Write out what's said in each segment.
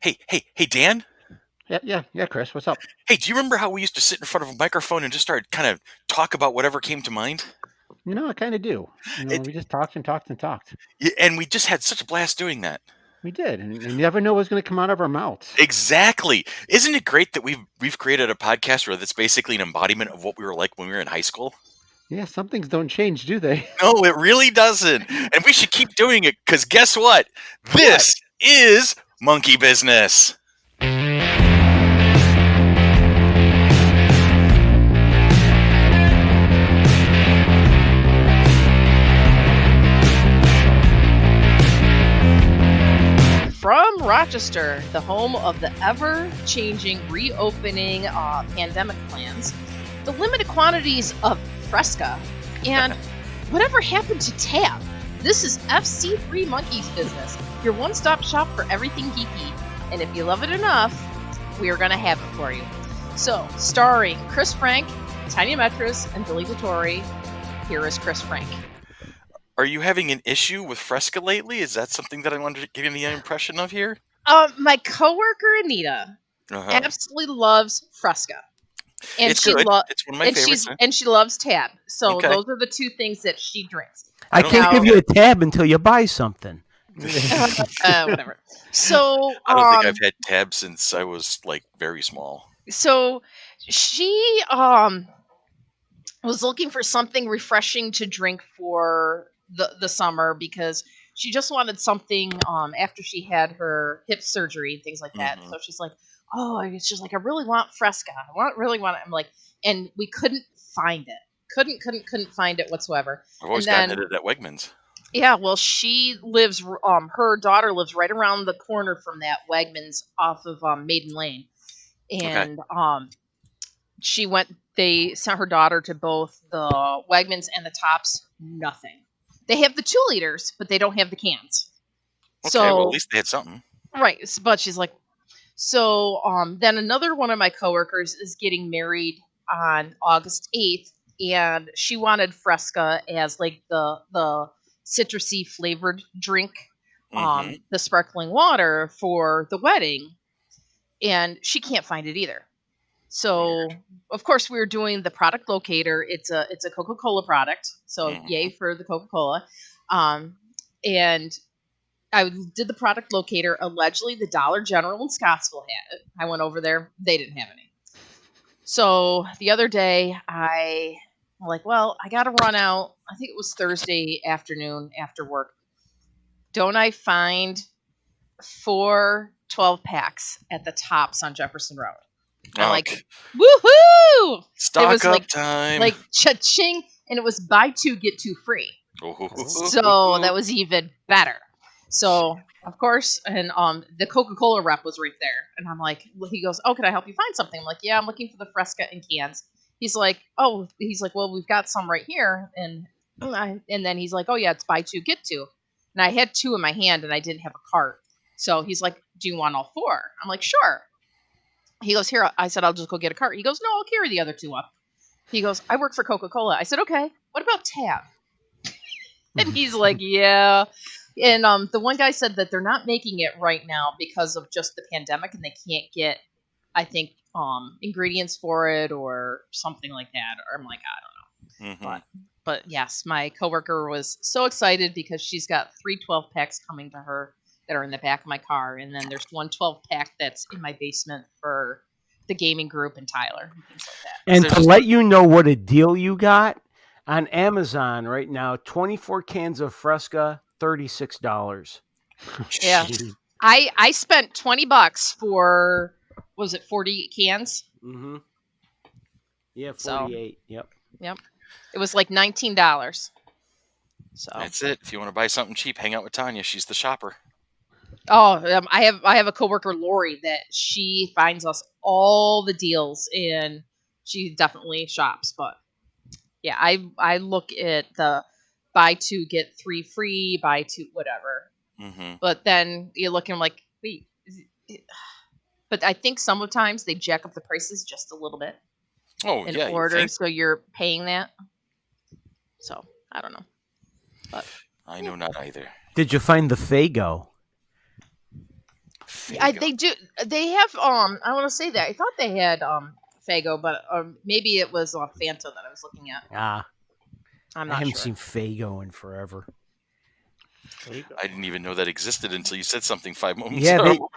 Hey, Dan. Yeah, Chris, what's up? Hey, do you remember how we used to sit in front of a microphone and just start kind of talk about whatever came to mind? I kind of do. It, We just talked and talked and talked. and we just had such a blast doing that. We did, and you never know what's going to come out of our mouths. Exactly. Isn't it great that we've created a podcast where that's basically an embodiment of what we were like when we were in high school? Yeah, some things don't change, do they? No, it really doesn't. And we should keep doing it because guess what? What? This is Monkey Business. From Rochester, the home of the ever-changing, reopening pandemic plans, the limited quantities of Fresca, and whatever happened to Tab. This is FC3 Monkey Business, your one-stop shop for everything geeky. And if you love it enough, we are going to have it for you. So, starring Chris Frank, Tanya Metris, and Billy Vittori, here is Chris Frank. Are you having an issue with Fresca lately? Is that something that I wanted to give you the impression of here? My coworker Anita absolutely loves Fresca, and it's good. It's one of my favorites. And she loves Tab. So Okay. those are the two things that she drinks. I can't give you a tab until you buy something. Whatever. So I don't think I've had Tab since I was like very small. So she was looking for something refreshing to drink for the summer because she just wanted something after she had her hip surgery and things like that. So she's like, it's just like I really want Fresca. Really want it. I'm like, and we couldn't find it. Couldn't find it whatsoever. I've always gotten it at Wegmans. Yeah, well, she lives. Her daughter lives right around the corner from that Wegmans off of Maiden Lane, and she went. They sent her daughter to both the Wegmans and the Tops. Nothing. They have the 2 liters, but they don't have the cans. Okay, well, at least they had something. Right, but she's like, so then another one of my coworkers is getting married on August 8th, and she wanted Fresca as like the citrusy flavored drink, the sparkling water for the wedding, and she can't find it either. So of course we were doing the product locator. It's a Coca-Cola product, so yay for the Coca-Cola. And I did the product locator. Allegedly, the Dollar General in Scottsville had it. I went over there; they didn't have any. So the other day, I'm like, well, I got to run out. I think it was Thursday afternoon after work. Don't I find 4 12-packs at the Tops on Jefferson Road? I'm like, woohoo! Stock up time. Like cha-ching, and it was buy 2 get 2 free. So that was even better. So of course, and the Coca-Cola rep was right there, and I'm like, he goes, "Oh, can I help you find something?" I'm like, "Yeah, I'm looking for the Fresca in cans." He's like, "Well, we've got some right here," and then he's like, "Oh yeah, it's buy 2 get 2," and I had 2 in my hand, and I didn't have a cart, so he's like, "Do you want all 4?" I'm like, "Sure." He goes, "Here," I said, "I'll just go get a cart." He goes, "No, I'll carry the other 2 up." He goes, "I work for Coca-Cola." I said, "Okay, what about Tab?" And he's like, "Yeah." And the one guy said that they're not making it right now because of just the pandemic, and they can't get, I think, ingredients for it or something like that. Or I'm like, I don't know. But yes, my coworker was so excited because she's got 3 12-packs coming to her that are in the back of my car, and then there's 1 12-pack that's in my basement for the gaming group and Tyler and things like that. And to let you know what a deal you got, on Amazon right now, 24 cans of Fresca, $36. Yeah, I spent $20 for, was it 40 cans? Mm-hmm. Yeah, 48. So, yep. It was like $19. So that's it. If you want to buy something cheap, hang out with Tanya. She's the shopper. Oh, I have a coworker, Lori, that she finds us all the deals, and she definitely shops. But yeah, I look at the buy 2 get 3 free, buy 2 whatever. But then you're looking like, wait, but I think sometimes they jack up the prices just a little bit. In order, so you're paying that. So I don't know. But I know not either. Did you find the Faygo? They do. They have. I want to say that I thought they had Fago, but maybe it was Fanta that I was looking at. Ah, I'm I not haven't sure. seen Fago in forever. I didn't even know that existed until you said something 5 moments Yeah, ago.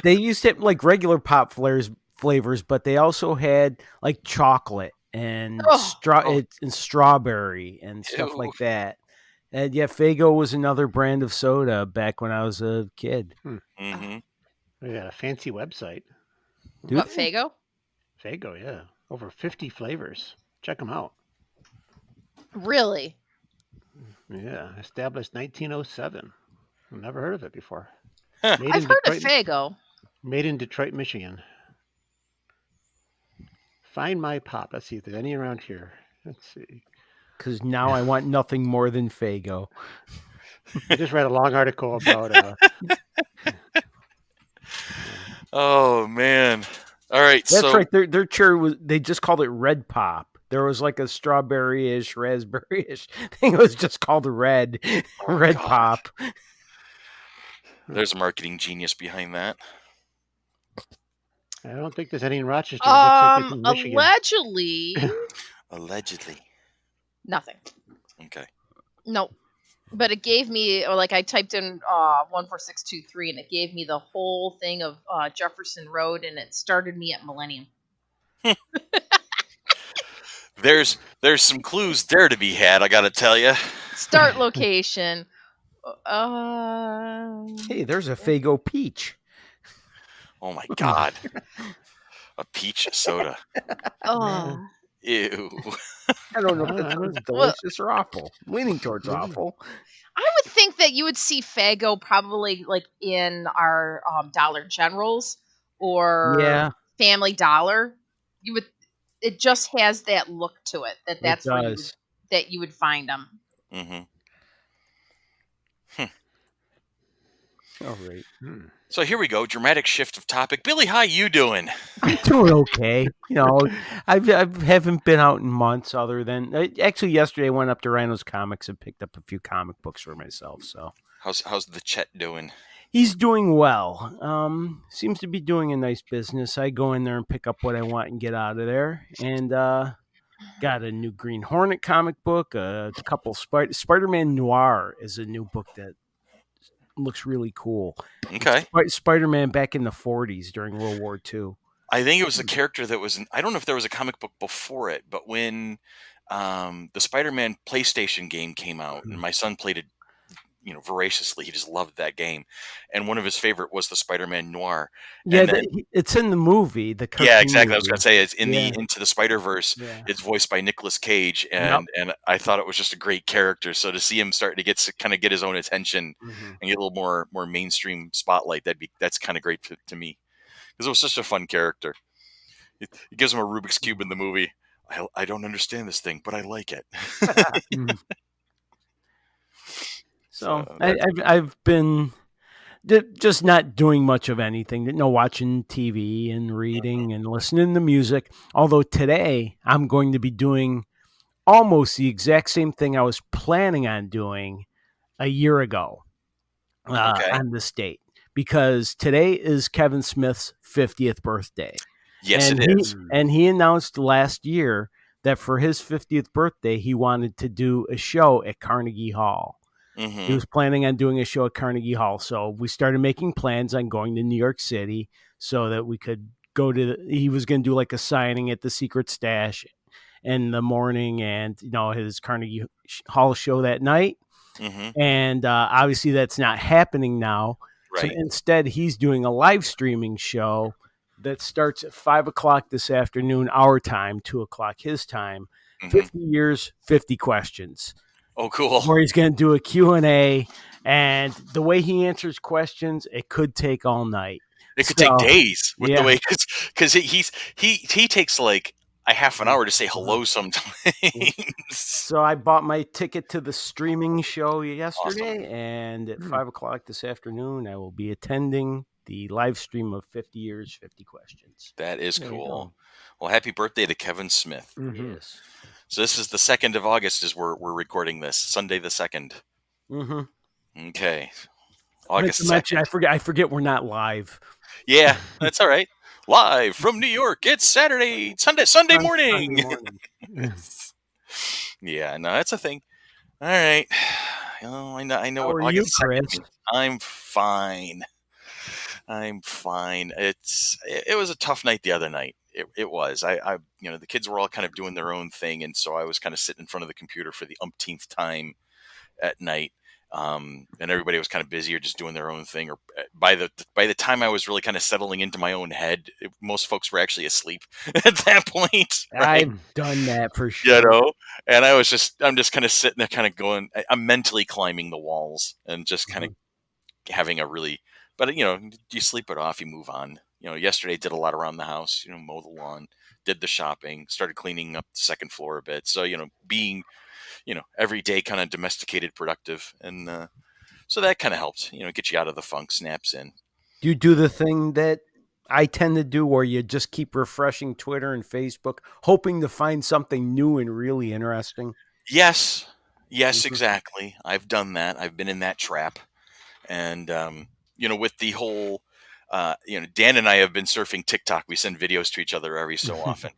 they used to have like regular pop flavors, but they also had like chocolate and and strawberry and stuff like that. And yeah, Fago was another brand of soda back when I was a kid. Mm-hmm. We got a fancy website. What, Fago? Fago, yeah. Over 50 flavors. Check them out. Really? Yeah, established 1907. I've never heard of it before. I've heard of Fago. Made in Detroit, Michigan. Find My Pop. Let's see if there's any around here. Let's see. Because now I want nothing more than Fago. I just read a long article about. Oh man! All right, that's right. Their cherry was. They just called it Red Pop. There was like a strawberry-ish, raspberry-ish thing. It was just called Red Pop. There's a marketing genius behind that. I don't think there's any in Rochester. It looks like it's in Michigan. Allegedly. Allegedly. Nothing. Okay. Nope. But it gave me, or like I typed in 14623, and it gave me the whole thing of Jefferson Road, and it started me at Millennium. There's some clues there to be had, I gotta tell you. Start location. Hey, there's a Fago peach. Oh my God. A peach soda. Oh. Ew. I don't know if it's delicious or awful. Leaning towards awful. I would think that you would see Fago probably like in our Dollar Generals or Family Dollar. You would. It just has that look to it. That's where you would find them. Mm-hmm. All right. So here we go. Dramatic shift of topic. Billy, how you doing? I'm doing okay. You know, I haven't been out in months. Other than actually, yesterday I went up to Rhino's Comics and picked up a few comic books for myself. So how's the Chet doing? He's doing well. Seems to be doing a nice business. I go in there and pick up what I want and get out of there. And got a new Green Hornet comic book. A couple Spider-Man Noir is a new book that looks really cool. Okay. Spider-Man back in the 40s during World War II. I think it was a character that was I don't know if there was a comic book before it, but when the Spider-Man PlayStation game came out, and my son played it, voraciously, he just loved that game, and one of his favorite was the Spider-Man Noir. Yeah, it's in the movie. Yeah, exactly. Movie. I was going to say it's in the Into the Spider-Verse. Yeah. It's voiced by Nicolas Cage, and I thought it was just a great character. So to see him start to get his own attention and get a little more mainstream spotlight, that's kind of great to me, because it was such a fun character. It gives him a Rubik's Cube in the movie. I don't understand this thing, but I like it. So I've been just not doing much of anything. Watching TV and reading and listening to music. Although today I'm going to be doing almost the exact same thing I was planning on doing a year ago on this date, because today is Kevin Smith's 50th birthday. Yes, it is. And he announced last year that for his 50th birthday, he wanted to do a show at Carnegie Hall. Mm-hmm. He was planning on doing a show at Carnegie Hall. So we started making plans on going to New York City so that we could go to he was going to do like a signing at the Secret Stash in the morning, and his Carnegie Hall show that night. Mm-hmm. And obviously that's not happening now. Right. So instead he's doing a live streaming show that starts at 5:00 this afternoon, our time, 2:00 his time. 50 years, 50 questions. Oh, cool. Where he's going to do a Q&A, and the way he answers questions, it could take all night. It could take days with the way, because he takes like a half an hour to say hello sometimes. So I bought my ticket to the streaming show yesterday, awesome. And at 5:00 this afternoon, I will be attending the live stream of 50 years, 50 questions. That is cool. Well, happy birthday to Kevin Smith. Mm-hmm. Yes. So this is the 2nd of August as we're recording this, Sunday the 2nd. Mm-hmm. Okay. August Not to 2nd. mention, I forget we're not live. Yeah, that's all right. Live from New York, it's Sunday morning. Sunday morning. Yeah, no, that's a thing. All right. Oh, I know How what are you, August 2nd Chris? means. I'm fine. It was a tough night the other night. It was. The kids were all kind of doing their own thing, and so I was kind of sitting in front of the computer for the umpteenth time at night. And everybody was kind of busy or just doing their own thing. Or by the time I was really kind of settling into my own head, most folks were actually asleep at that point. Right? I've done that for sure. And I'm just kind of sitting there, kind of going. I'm mentally climbing the walls and just kind of having a really. But you sleep it off, you move on. Yesterday did a lot around the house. Mow the lawn, did the shopping, started cleaning up the second floor a bit. So being every day kind of domesticated, productive. And so that kind of helped, get you out of the funk, snaps in. Do you do the thing that I tend to do where you just keep refreshing Twitter and Facebook, hoping to find something new and really interesting? Yes, exactly. I've done that. I've been in that trap. And, with the whole, Dan and I have been surfing TikTok. We send videos to each other every so often.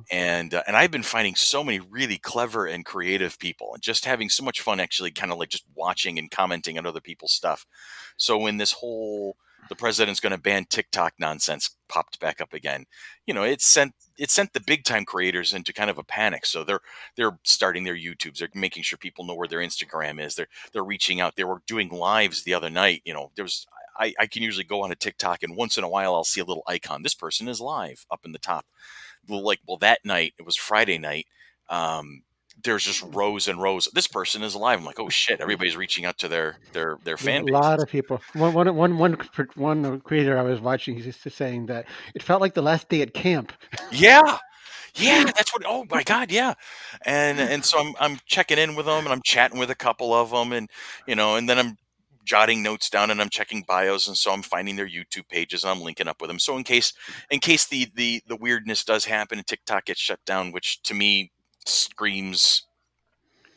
And I've been finding so many really clever and creative people and just having so much fun actually kind of like just watching and commenting on other people's stuff. So when this whole the president's going to ban TikTok nonsense popped back up again, it sent the big time creators into kind of a panic. So they're starting their YouTubes. They're making sure people know where their Instagram is. They're reaching out. They were doing lives the other night. I can usually go on a TikTok and once in a while I'll see a little icon. This person is live up in the top. Well, that night, it was Friday night. There's just rows and rows. This person is alive. I'm like, oh shit! Everybody's reaching out to their fan base. A lot of people. One creator I was watching, he's just saying that it felt like the last day at camp. Yeah, that's what. Oh my god, yeah. And so I'm checking in with them and I'm chatting with a couple of them and and then I'm jotting notes down and I'm checking bios and so I'm finding their YouTube pages and I'm linking up with them. So in case the weirdness does happen and TikTok gets shut down, which to me screams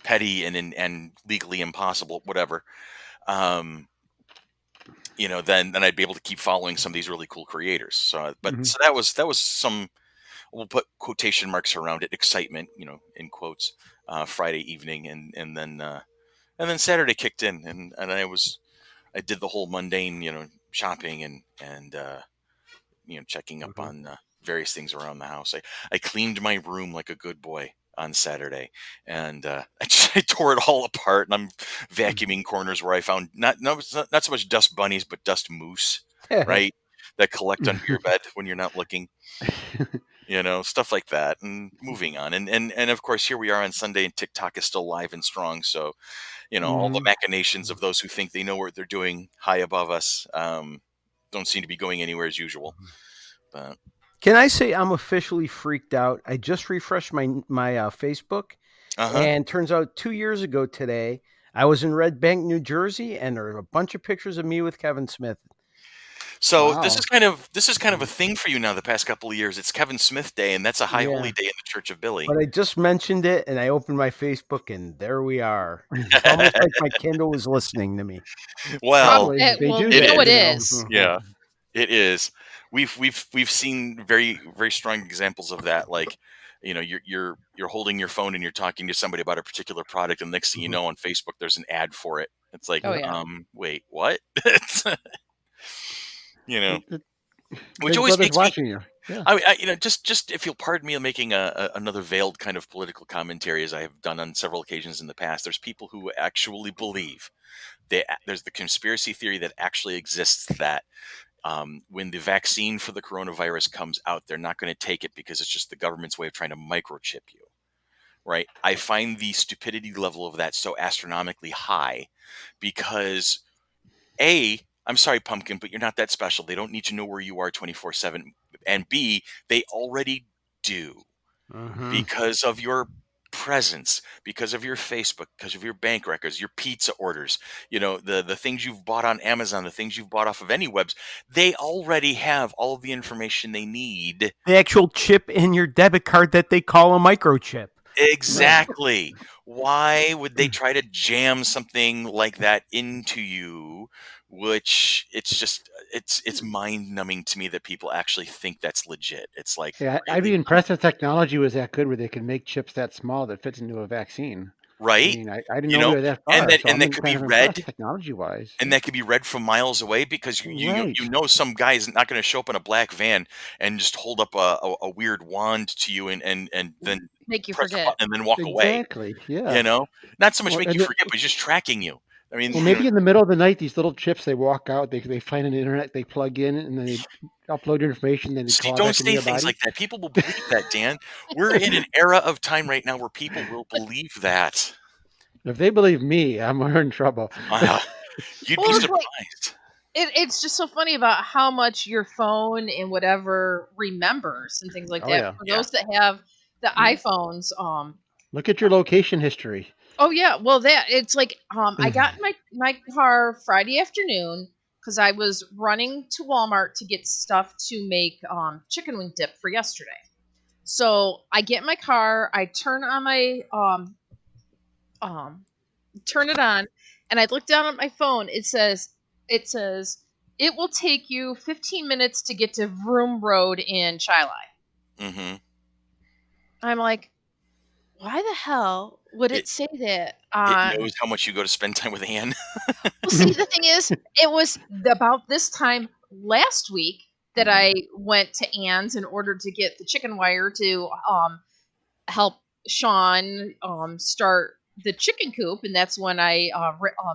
petty and legally impossible, whatever. Then I'd be able to keep following some of these really cool creators. So so that was some, we'll put quotation marks around it, excitement, in quotes, Friday evening and then Saturday kicked in and I did the whole mundane, shopping and checking up on various things around the house. I cleaned my room like a good boy on Saturday, and I tore it all apart. And I'm vacuuming corners where I found not so much dust bunnies, but dust moose, right? That collect under your bed when you're not looking. Stuff like that, and moving on. And of course, here we are on Sunday, and TikTok is still live and strong. So, all the machinations of those who think they know what they're doing high above us don't seem to be going anywhere as usual. But can I say I'm officially freaked out? I just refreshed my Facebook, and turns out 2 years ago today, I was in Red Bank, New Jersey, and there are a bunch of pictures of me with Kevin Smith. So this is kind of a thing for you now. The past couple of years, it's Kevin Smith Day, and that's a high holy day in the Church of Billy. But I just mentioned it, and I opened my Facebook, and there we are. It's almost like my Kindle was listening to me. Well, it is. Yeah, it is. We've seen very very strong examples of that. Like, you're holding your phone and you're talking to somebody about a particular product, and next thing you know, on Facebook, there's an ad for it. It's like, wait, what? Which always makes watching you. Yeah. I just if you'll pardon me making another veiled kind of political commentary, as I have done on several occasions in the past. There's people who actually believe there's the conspiracy theory that actually exists that when the vaccine for the coronavirus comes out, they're not going to take it because it's just the government's way of trying to microchip you. Right? I find the stupidity level of that so astronomically high because I'm sorry, Pumpkin, but you're not that special. They don't need to know where you are 24/7. And B, they already do because of your presence, because of your Facebook, because of your bank records, your pizza orders, the things you've bought on Amazon, the things you've bought off of any webs. They already have all of the information they need. The actual chip in your debit card that they call a microchip. Exactly. Right. Why would they try to jam something like that into you which it's mind-numbing to me that people actually think that's legit. It's like, Yeah, I'd be really? impressed if technology was that good where they can make chips that small that fits into a vaccine. I Right? mean, I didn't You know we know, were that and far, that so and I'm that could be kind of impressed read technology-wise. and that could be read from miles away because Right. you know some guy is not going to show up in a black van and just hold up a weird wand to you and then Make you press a forget. button and then walk away. Exactly. Yeah. You know, not so much Well, make you forget, but just tracking you. I mean, well, maybe in the middle of the night, these little chips, they walk out, they find an internet, they plug in, and then they upload your information, then they see, call don't back into say your things body. like that. People will believe that, Dan. We're in an era of time right now where people will believe that. If they believe me, we're in trouble. You'd be Well, it's like surprised. it's just so funny about how much your phone and whatever remembers and things like Oh, that. yeah. For Yeah. those that have the iPhones, Look at your location history. oh yeah, well that it's like I got in my car Friday afternoon because I was running to Walmart to get stuff to make chicken wing dip for yesterday. So I get in my car, I turn on my turn it on, and I look down at my phone. It says it will take you 15 minutes to get to Vroom Road in Chilai. Mm-hmm. I'm like, why the hell would it say that? It knows how much you go to spend time with Anne. Well, see, the thing is, it was about this time last week that I went to Ann's in order to get the chicken wire to help Sean start the chicken coop, and that's when I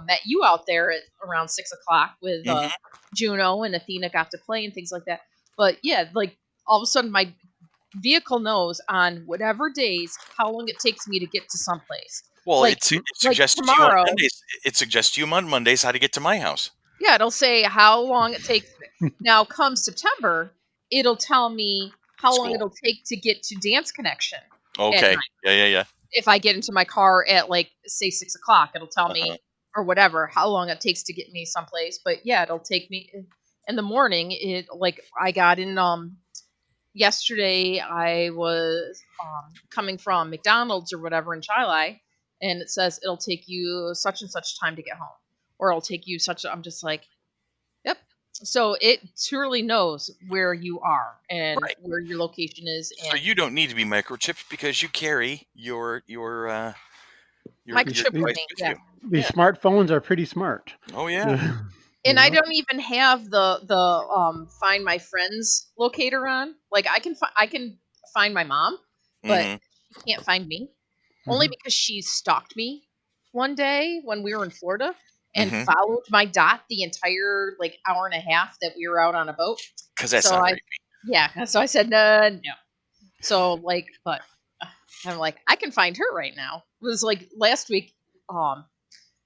met you out there at around 6 o'clock with Juno, and Athena got to play and things like that. But yeah, like all of a sudden my vehicle knows on whatever days how long it takes me to get to someplace. Well, Like it suggests to you on tomorrow, Mondays. It suggests to you on Mondays how to get to my house. yeah, it'll say how long it takes. Now, come September, it'll tell me how long School. it'll take to get to Dance Connection at Okay. night. Yeah. If I get into my car at like say 6 o'clock, it'll tell me or whatever how long it takes to get me someplace. But yeah, it'll take me in the morning. It like I got in yesterday. I was coming from McDonald's or whatever in Chilai, and it says it'll take you such and such time to get home, or it'll take you such. I'm just like, yep. So it truly knows where you are and where your location is. And so you don't need to be microchipped because you carry your microchip with me. Yeah. These smartphones are pretty smart. Oh yeah. And I don't even have the find my friends locator on. Like I can find my mom, but she can't find me. Only because she stalked me one day when we were in Florida and followed my dot the entire like hour and a half that we were out on a boat. Because that's not creepy. Yeah. So I said no. So like, but I'm like, I can find her right now. It was like last week,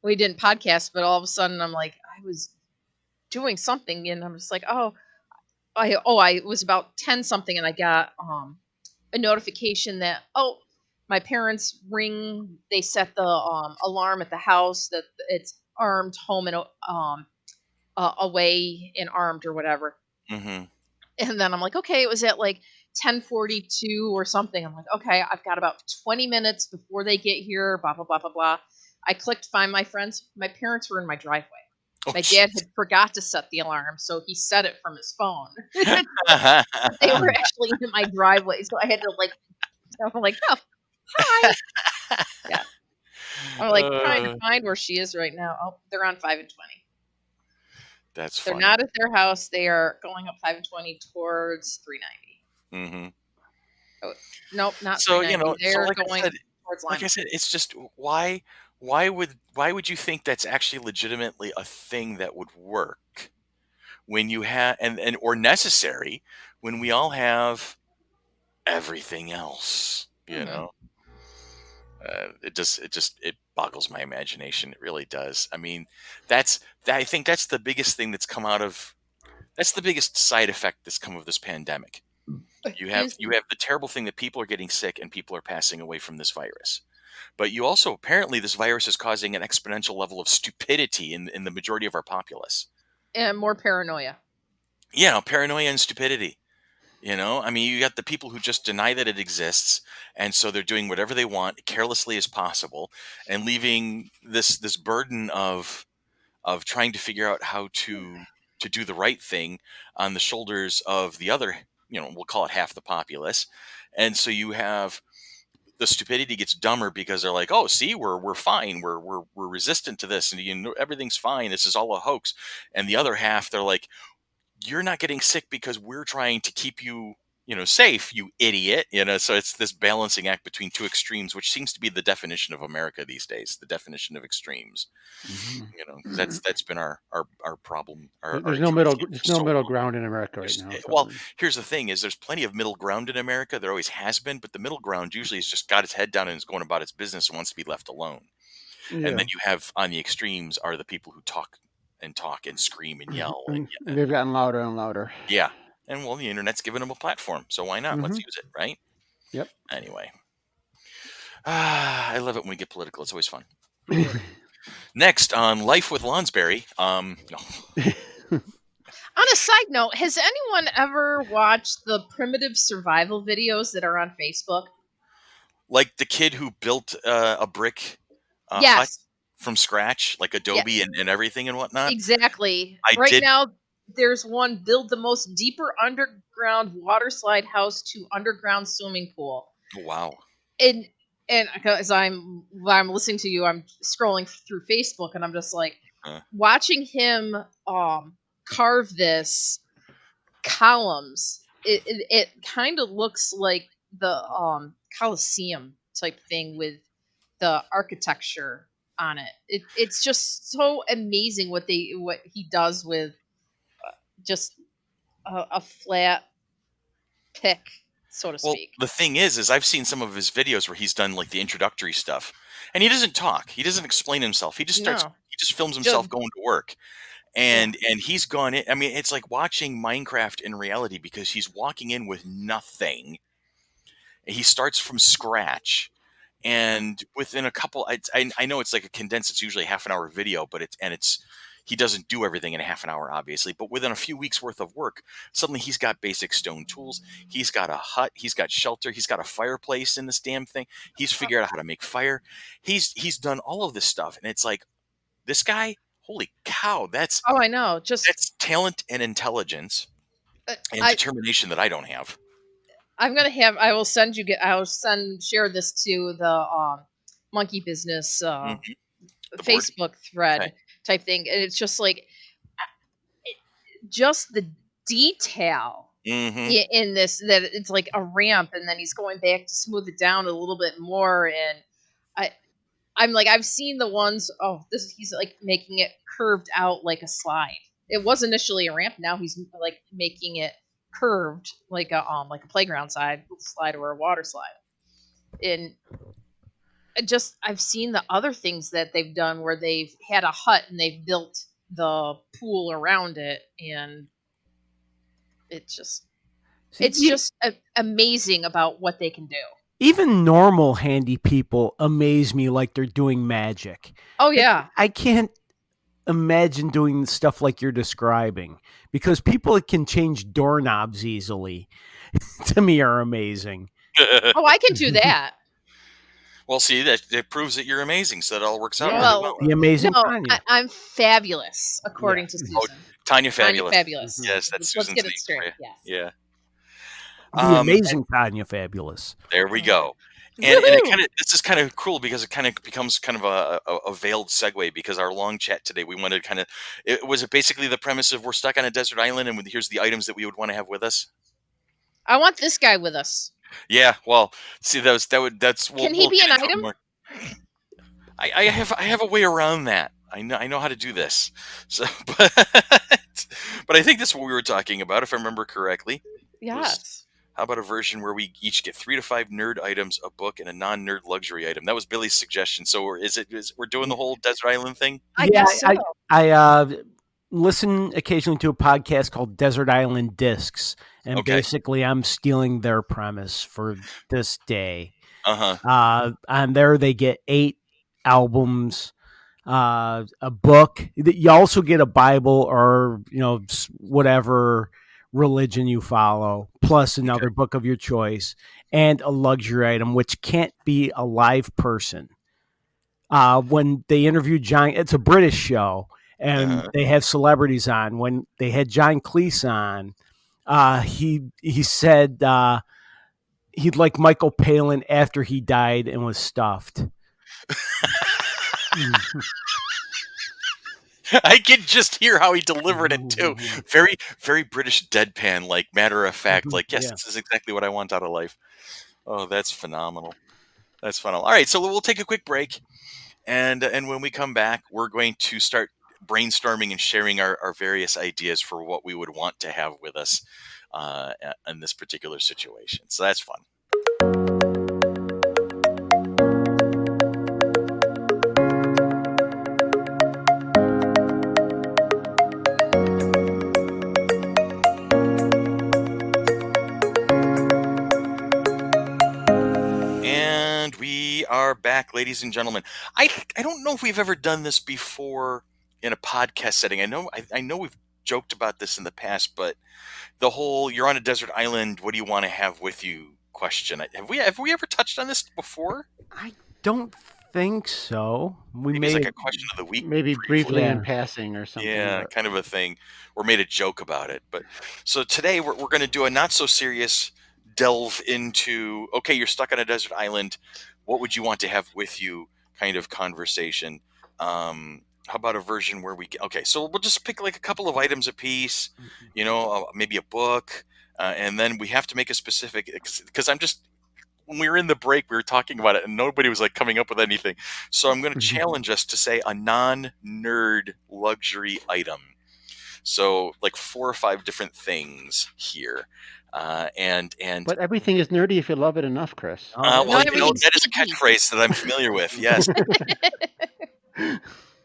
we didn't podcast, but all of a sudden I'm like, I was doing something and I'm just like, I was about 10 something and I got a notification that my parents ring. They set the alarm at the house that it's armed, home and away and armed or whatever. And then I'm like, okay, it was at like 10:42 or something. I'm like, okay, I've got about 20 minutes before they get here. Blah blah blah blah blah. I clicked find my friends. My parents were in my driveway. My dad had forgot to set the alarm, so he set it from his phone. They were actually in my driveway, so I had to like. I'm like, oh, hi. Yeah. I'm like trying to find where she is right now. Oh, they're on 5 and 20. That's funny. They're not at their house. They are going up 5 and 20 towards 390. Oh, nope, not so 390. They're like going towards Lima. Like I said, it's just why would you think that's actually legitimately a thing that would work when you have and or necessary when we all have everything else, you know? It boggles my imagination. It really does. I mean, I think that's the biggest thing that's come out of that's the biggest side effect that's come of this pandemic. You have the terrible thing that people are getting sick and people are passing away from this virus. But you also apparently this virus is causing an exponential level of stupidity in the majority of our populace. And more paranoia. Yeah, paranoia and stupidity. I mean, you got the people who just deny that it exists, and so they're doing whatever they want carelessly as possible, and leaving this burden of of trying to figure out how to do the right thing on the shoulders of the other, we'll call it half the populace. And so you have the stupidity gets dumber because they're like, oh, see, we're fine. We're resistant to this, and everything's fine. This is all a hoax. And the other half, they're like, you're not getting sick because we're trying to keep you, safe, you idiot. So it's this balancing act between two extremes, which seems to be the definition of America these days, the definition of extremes. That's been our problem. There's no middle ground in America right now. Well, here's the thing: is there's plenty of middle ground in America. There always has been, but the middle ground usually has just got its head down and is going about its business and wants to be left alone. Yeah. And then you have on the extremes are the people who talk and scream and yell. And they've gotten louder and louder. Yeah. And well, the internet's given them a platform, so why not? Let's use it, right? Yep. Anyway, I love it when we get political. It's always fun. Next on Life with Lonsberry. On a side note, has anyone ever watched the primitive survival videos that are on Facebook? Like the kid who built a brick yes. hut from scratch, like Adobe yes. and everything and whatnot? Exactly. Now, there's one, build the most deeper underground water slide house to underground swimming pool. Wow. And as I'm listening to you, I'm scrolling through Facebook and I'm just like watching him carve this columns. It kind of looks like the Colosseum type thing with the architecture on it. It's just so amazing what he does with just a flat pick, so to speak. The thing is I've seen some of his videos where he's done like the introductory stuff, and he doesn't talk. He doesn't explain himself. He just starts. No. He just films himself going to work, and he's gone in. I mean, it's like watching Minecraft in reality because he's walking in with nothing. He starts from scratch, and within a couple, I know it's like a condensed. It's usually a half an hour video, but he doesn't do everything in a half an hour, obviously, but within a few weeks worth of work, suddenly he's got basic stone tools. He's got a hut. He's got shelter. He's got a fireplace in this damn thing. He's figured out how to make fire. He's done all of this stuff. And it's like, this guy, holy cow, that's I know. That's talent and intelligence and determination that I don't have. I will share this to the Monkey Business Facebook thread type thing. And it's just like, just the detail in this, that it's like a ramp and then he's going back to smooth it down a little bit more. And I'm like, I've seen the ones, he's like making it curved out like a slide. It was initially a ramp. Now he's like making it curved like a playground slide or a water slide. And I've seen the other things that they've done where they've had a hut and they've built the pool around it, and it's just amazing about what they can do. Even normal handy people amaze me like they're doing magic. Oh yeah. I can't imagine doing stuff like you're describing, because people that can change doorknobs easily to me are amazing. Oh, I can do that. Well, see, that proves that you're amazing, so that all works out really well. The amazing Tanya. I'm fabulous, according to Susan. Oh, Tanya Fabulous. Tanya Fabulous. Yes, that's Susan's name. Let's get it straight. Yes. Yeah. The amazing Tanya Fabulous. There we go. And this is kind of cool because it kind of becomes kind of a veiled segue, because our long chat today, we wanted to it was basically the premise of we're stuck on a desert island and here's the items that we would want to have with us. I want this guy with us. Yeah, well, see, that's. Can he be an item? I have a way around that. I know how to do this. So, but I think that's what we were talking about, if I remember correctly. Yes. How about a version where we each get 3 to 5 nerd items, a book, and a non-nerd luxury item? That was Billy's suggestion. So we're doing the whole desert island thing? I guess so. I listen occasionally to a podcast called Desert Island Discs, and basically I'm stealing their premise for this day. On there they get 8 albums, a book. You also get a Bible or whatever religion you follow, plus another book of your choice, and a luxury item, which can't be a live person. When they interview John, it's a British show, and they have celebrities on. When they had John Cleese on, he said he'd like Michael Palin after he died and was stuffed. I could just hear how he delivered it too. Very, very British deadpan, like matter of fact. Like, yes, this is exactly what I want out of life. Oh, that's phenomenal. That's phenomenal. All right, so we'll take a quick break, and when we come back, we're going to start brainstorming and sharing our various ideas for what we would want to have with us in this particular situation. So that's fun. Are back, ladies and gentlemen. I don't know if we've ever done this before in a podcast setting. I know we've joked about this in the past, but the whole "you're on a desert island, what do you want to have with you?" question. Have we ever touched on this before? I don't think so. Maybe it's like a question of the week, maybe briefly in passing or something. Yeah, kind of a thing, or made a joke about it. But so today we're going to do a not so serious delve into, okay, you're stuck on a desert island. What would you want to have with you kind of conversation? How about a version where so we'll just pick like a couple of items a piece, maybe a book, and then we have to make a specific, because when we were in the break, we were talking about it and nobody was like coming up with anything. So I'm going to challenge us to say a non-nerd luxury item. So like 4 or 5 different things here. But everything is nerdy if you love it enough, Chris. That is a catchphrase that I'm familiar with. Yes.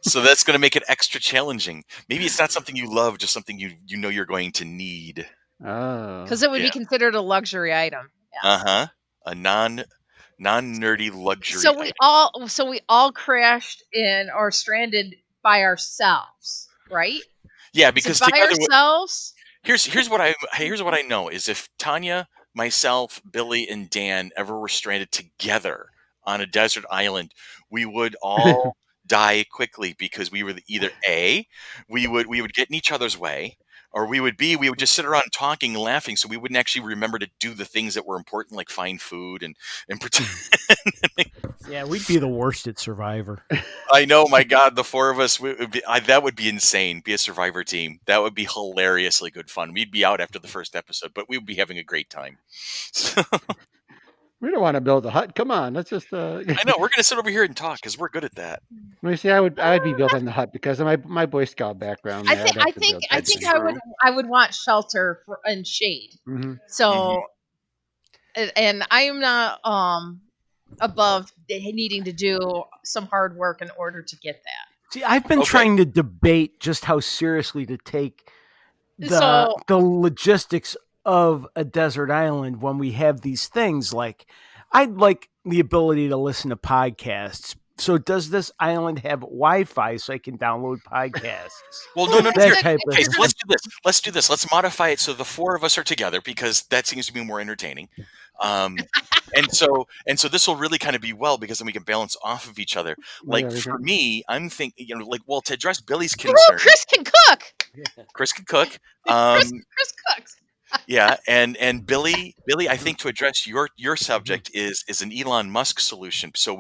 So that's going to make it extra challenging. Maybe it's not something you love, just something you know you're going to need. Oh. Because it would be considered a luxury item. Yeah. A non-nerdy luxury. So we all crashed in or stranded by ourselves, right? Yeah, because by ourselves. Here's what I know is if Tanya, myself, Billy, and Dan ever were stranded together on a desert island, we would all die quickly because we were either A, we would get in each other's way, or we would just sit around talking and laughing, so we wouldn't actually remember to do the things that were important, like find food and pretend. Yeah, we'd be the worst at Survivor. I know, my God, the 4 of us, that would be insane. Be a Survivor team. That would be hilariously good fun. We'd be out after the first episode, but we would be having a great time. We don't want to build a hut. Come on, let's just. I know, we're going to sit over here and talk because we're good at that. Let me see. I would be building the hut because of my Boy Scout background. I think I would want shelter and shade. Mm-hmm. So, and I am not above needing to do some hard work in order to get that. See, I've been trying to debate just how seriously to take the logistics of a desert island when we have these things. Like, I'd like the ability to listen to podcasts. So does this island have Wi-Fi so I can download podcasts? Well, no. Okay, so let's do this. Let's modify it so the 4 of us are together because that seems to be more entertaining. And so this will really kind of be because then we can balance off of each other. Like for me, I'm thinking, to address Billy's concern. Chris can cook. Chris can cook. Chris cooks. Yeah, and Billy, I think to address your subject is an Elon Musk solution. So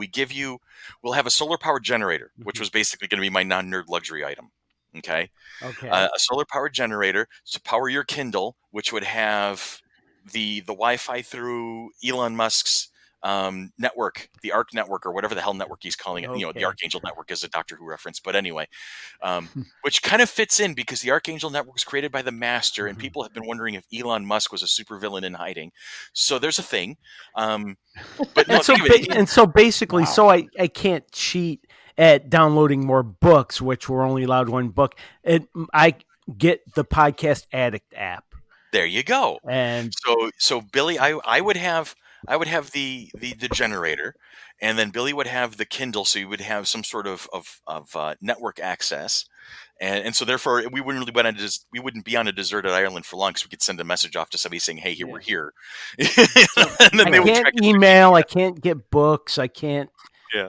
we'll have a solar powered generator, which was basically going to be my non-nerd luxury item. Okay. A solar powered generator to power your Kindle, which would have the Wi-Fi through Elon Musk's network, the Arc network, or whatever the hell network he's calling it. The Archangel network is a Doctor Who reference, but anyway, which kind of fits in because the Archangel network was created by the Master, and people have been wondering if Elon Musk was a supervillain in hiding. So there's a thing. But no, so basically, so I can't cheat at downloading more books, which we're only allowed 1 book. I get the Podcast Addict app. There you go. And so Billy, I would have the generator, and then Billy would have the Kindle, so you would have some sort of network access, and so therefore we wouldn't be on a deserted island for long because we could send a message off to somebody saying, "Hey, we're here." And then I can't email, I can't get books, I can't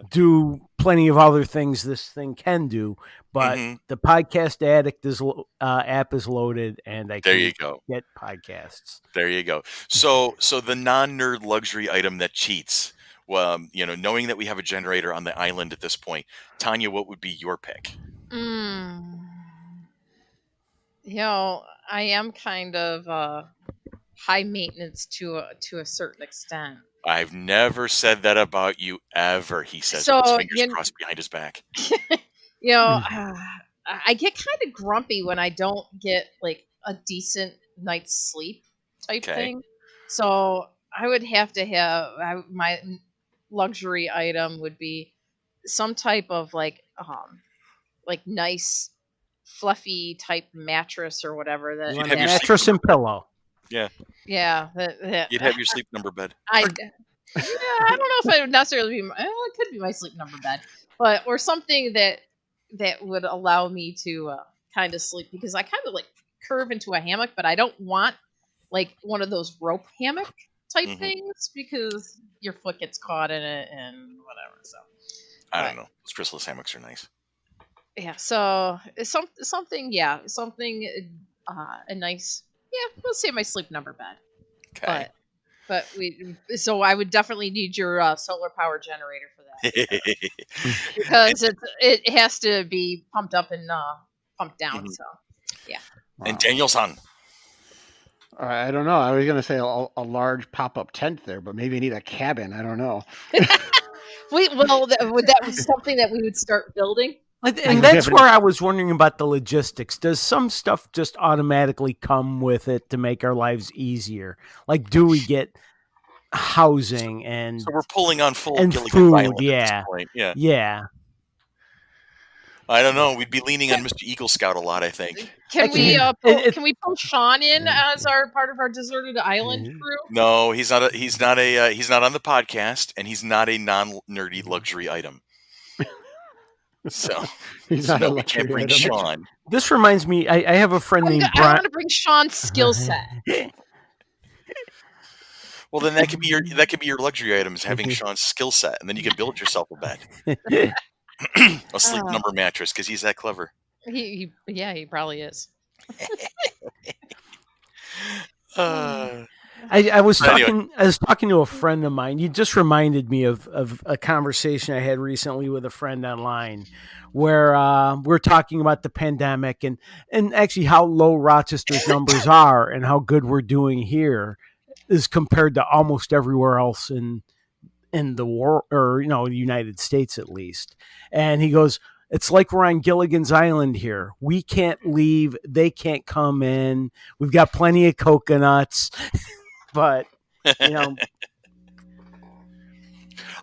do plenty of other things this thing can do, but the Podcast Addict app is loaded, and I can get podcasts. There you go. So the non-nerd luxury item that cheats. Well, knowing that we have a generator on the island at this point, Tanya, what would be your pick? I am kind of high maintenance to a certain extent. I've never said that about you ever, he says with his fingers crossed behind his back. I get kind of grumpy when I don't get like a decent night's sleep type thing. So I would have to have my luxury item would be some type of like nice fluffy type mattress or whatever. That you'd have your mattress and pillow. Yeah. Yeah. You'd have your sleep number bed. I don't know if it would necessarily be. It could be my sleep number bed, or something that would allow me to kind of sleep, because I kind of like curve into a hammock, but I don't want like one of those rope hammock type things, because your foot gets caught in it and whatever. So I don't know. Those chrysalis hammocks are nice. Yeah. So it's something a nice. Yeah, we'll say my sleep number bed. Okay. So I would definitely need your solar power generator for that, because it has to be pumped up and pumped down. So yeah. And Daniel-san. I don't know. I was going to say a large pop-up tent there, but maybe need a cabin. I don't know. That was something that we would start building. And that's where I was wondering about the logistics. Does some stuff just automatically come with it to make our lives easier? Like, do we get housing and so we're pulling on full and Gilligan's food? Island Yeah, at this point. Yeah. I don't know. We'd be leaning on Mr. Eagle Scout a lot, I think. Can we pull Sean in as part of our deserted island crew? No, he's not on the podcast, and he's not a non-nerdy luxury item. So we can't bring Sean. This reminds me, I have a friend named Brian. I want to bring Sean's skill set. Well, then that could be your luxury item, is having Sean's skill set, and then you can build yourself a bed, a sleep number mattress, because he's that clever. He probably is. I was talking to a friend of mine. You just reminded me of a conversation I had recently with a friend online, where we're talking about the pandemic and actually how low Rochester's numbers are and how good we're doing here is compared to almost everywhere else in the world, or the United States at least. And he goes, it's like we're on Gilligan's Island here. We can't leave. They can't come in. We've got plenty of coconuts. But,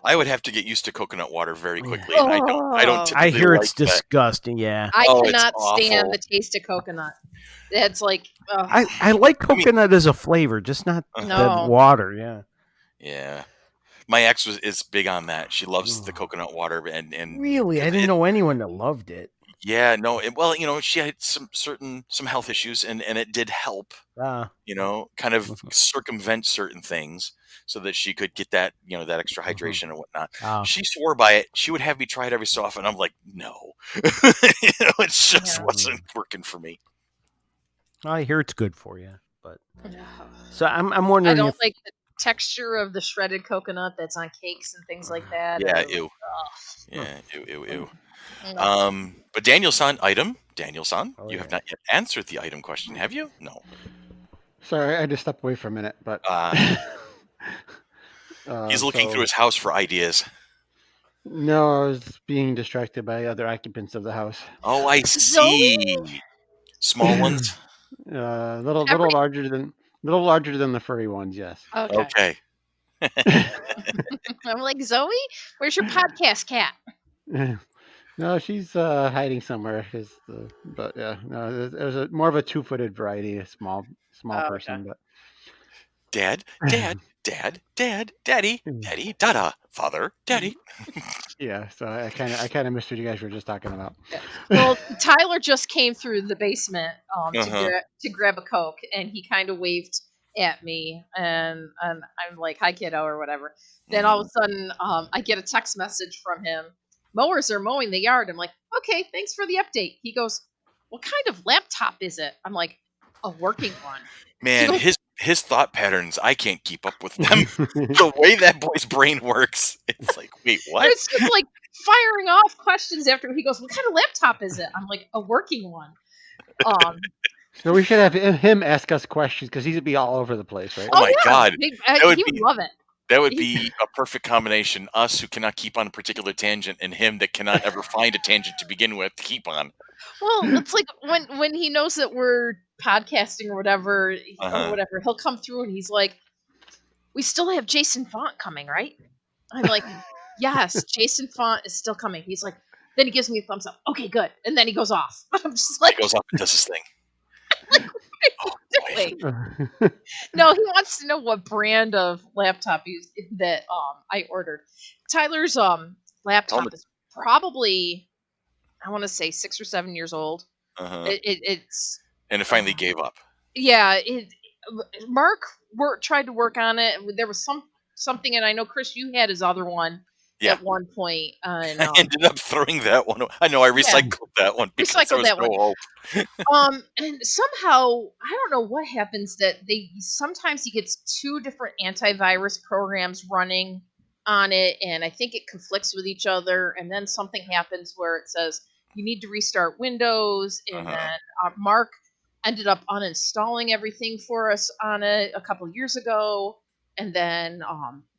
I would have to get used to coconut water very quickly. I don't. I hear it's disgusting. Yeah, I cannot stand the taste of coconut. It's like I like coconut as a flavor, just not the water. Yeah, yeah. My ex is big on that. She loves the coconut water, and really, I didn't know anyone that loved it. Yeah, no. She had some health issues, and it did help. Kind of circumvent certain things so that she could get that that extra hydration and whatnot. She swore by it. She would have me try it every so often. I'm like, no, it just wasn't working for me. I hear it's good for you, but so I'm wondering. I don't like the texture of the shredded coconut that's on cakes and things like that. Yeah, ew. Yeah, ew. But Daniel-san, you have not yet answered the item question, have you? No. Sorry, I had to step away for a minute, but he's looking through his house for ideas. No, I was being distracted by other occupants of the house. Oh, I see. Small ones. Little larger than the furry ones. Yes. Okay. I'm like, Zoe, where's your podcast cat? No, she's hiding somewhere. But yeah, no, it was more of a 2-footed variety, a small person. Okay. But Daddy, Dada, Father, Daddy. Yeah, so I kind of missed what you guys were just talking about. Well, Tyler just came through the basement to grab a Coke, and he kind of waved at me, and I'm like, "Hi, kiddo," or whatever. Then all of a sudden, I get a text message from him mowers are mowing the yard. I'm like, okay, thanks for the update. He goes, what kind of laptop is it? I'm like, a working one. Man, his thought patterns, I can't keep up with them. The way that boy's brain works, it's like, wait, what? It's just like firing off questions after he goes, what kind of laptop is it? I'm like, a working one. So we should have him ask us questions because he'd be all over the place, right? Oh my God. He would love it. That would be a perfect combination. Us who cannot keep on a particular tangent and him that cannot ever find a tangent to begin with to keep on. Well, it's like when he knows that we're podcasting or whatever, he'll come through and he's like, we still have Jason Font coming, right? I'm like, yes, Jason Font is still coming. He's like, then he gives me a thumbs up. Okay, good. And then he goes off. I'm just like, he goes off and does his thing. Like, no, he wants to know what brand of laptop that I ordered. Tyler's laptop is probably, I want to say 6 or 7 years old. It's and it finally gave up. Yeah, Mark tried to work on it. There was something, and I know Chris, you had his other one at one point. And, I ended up throwing that one. I know I recycled that one because there was no hope. And somehow I don't know what happens that sometimes he gets 2 different antivirus programs running on it, and I think it conflicts with each other. And then something happens where it says you need to restart Windows, and then Mark ended up uninstalling everything for us on it a couple years ago, and then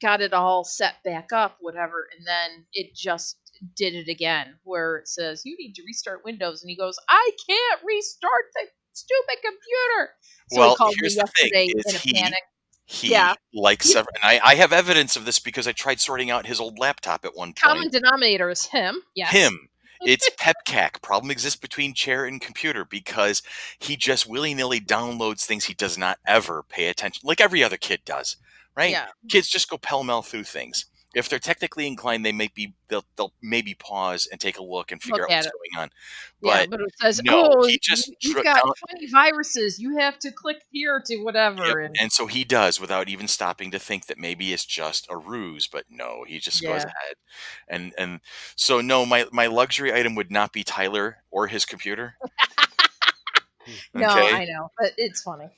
got it all set back up, whatever, and then it just did it again, where it says, you need to restart Windows, and he goes, I can't restart the stupid computer! So well, he called here's me the thing, yesterday is in a panic. He likes several, and I have evidence of this because I tried sorting out his old laptop at one point. Common denominator is him, yes. Him. It's PepCAC. Problem exists between chair and computer because he just willy-nilly downloads things he does not ever pay attention, like every other kid does, right? Yeah. Kids just go pell-mell through things. If they're technically inclined, they'll maybe pause and take a look and figure out what's going on. But it says, you've got 20 viruses. You have to click here to whatever. Yep. And so he does without even stopping to think that maybe it's just a ruse. But no, he just goes ahead. And so, no, my luxury item would not be Tyler or his computer. No, I know, but it's funny.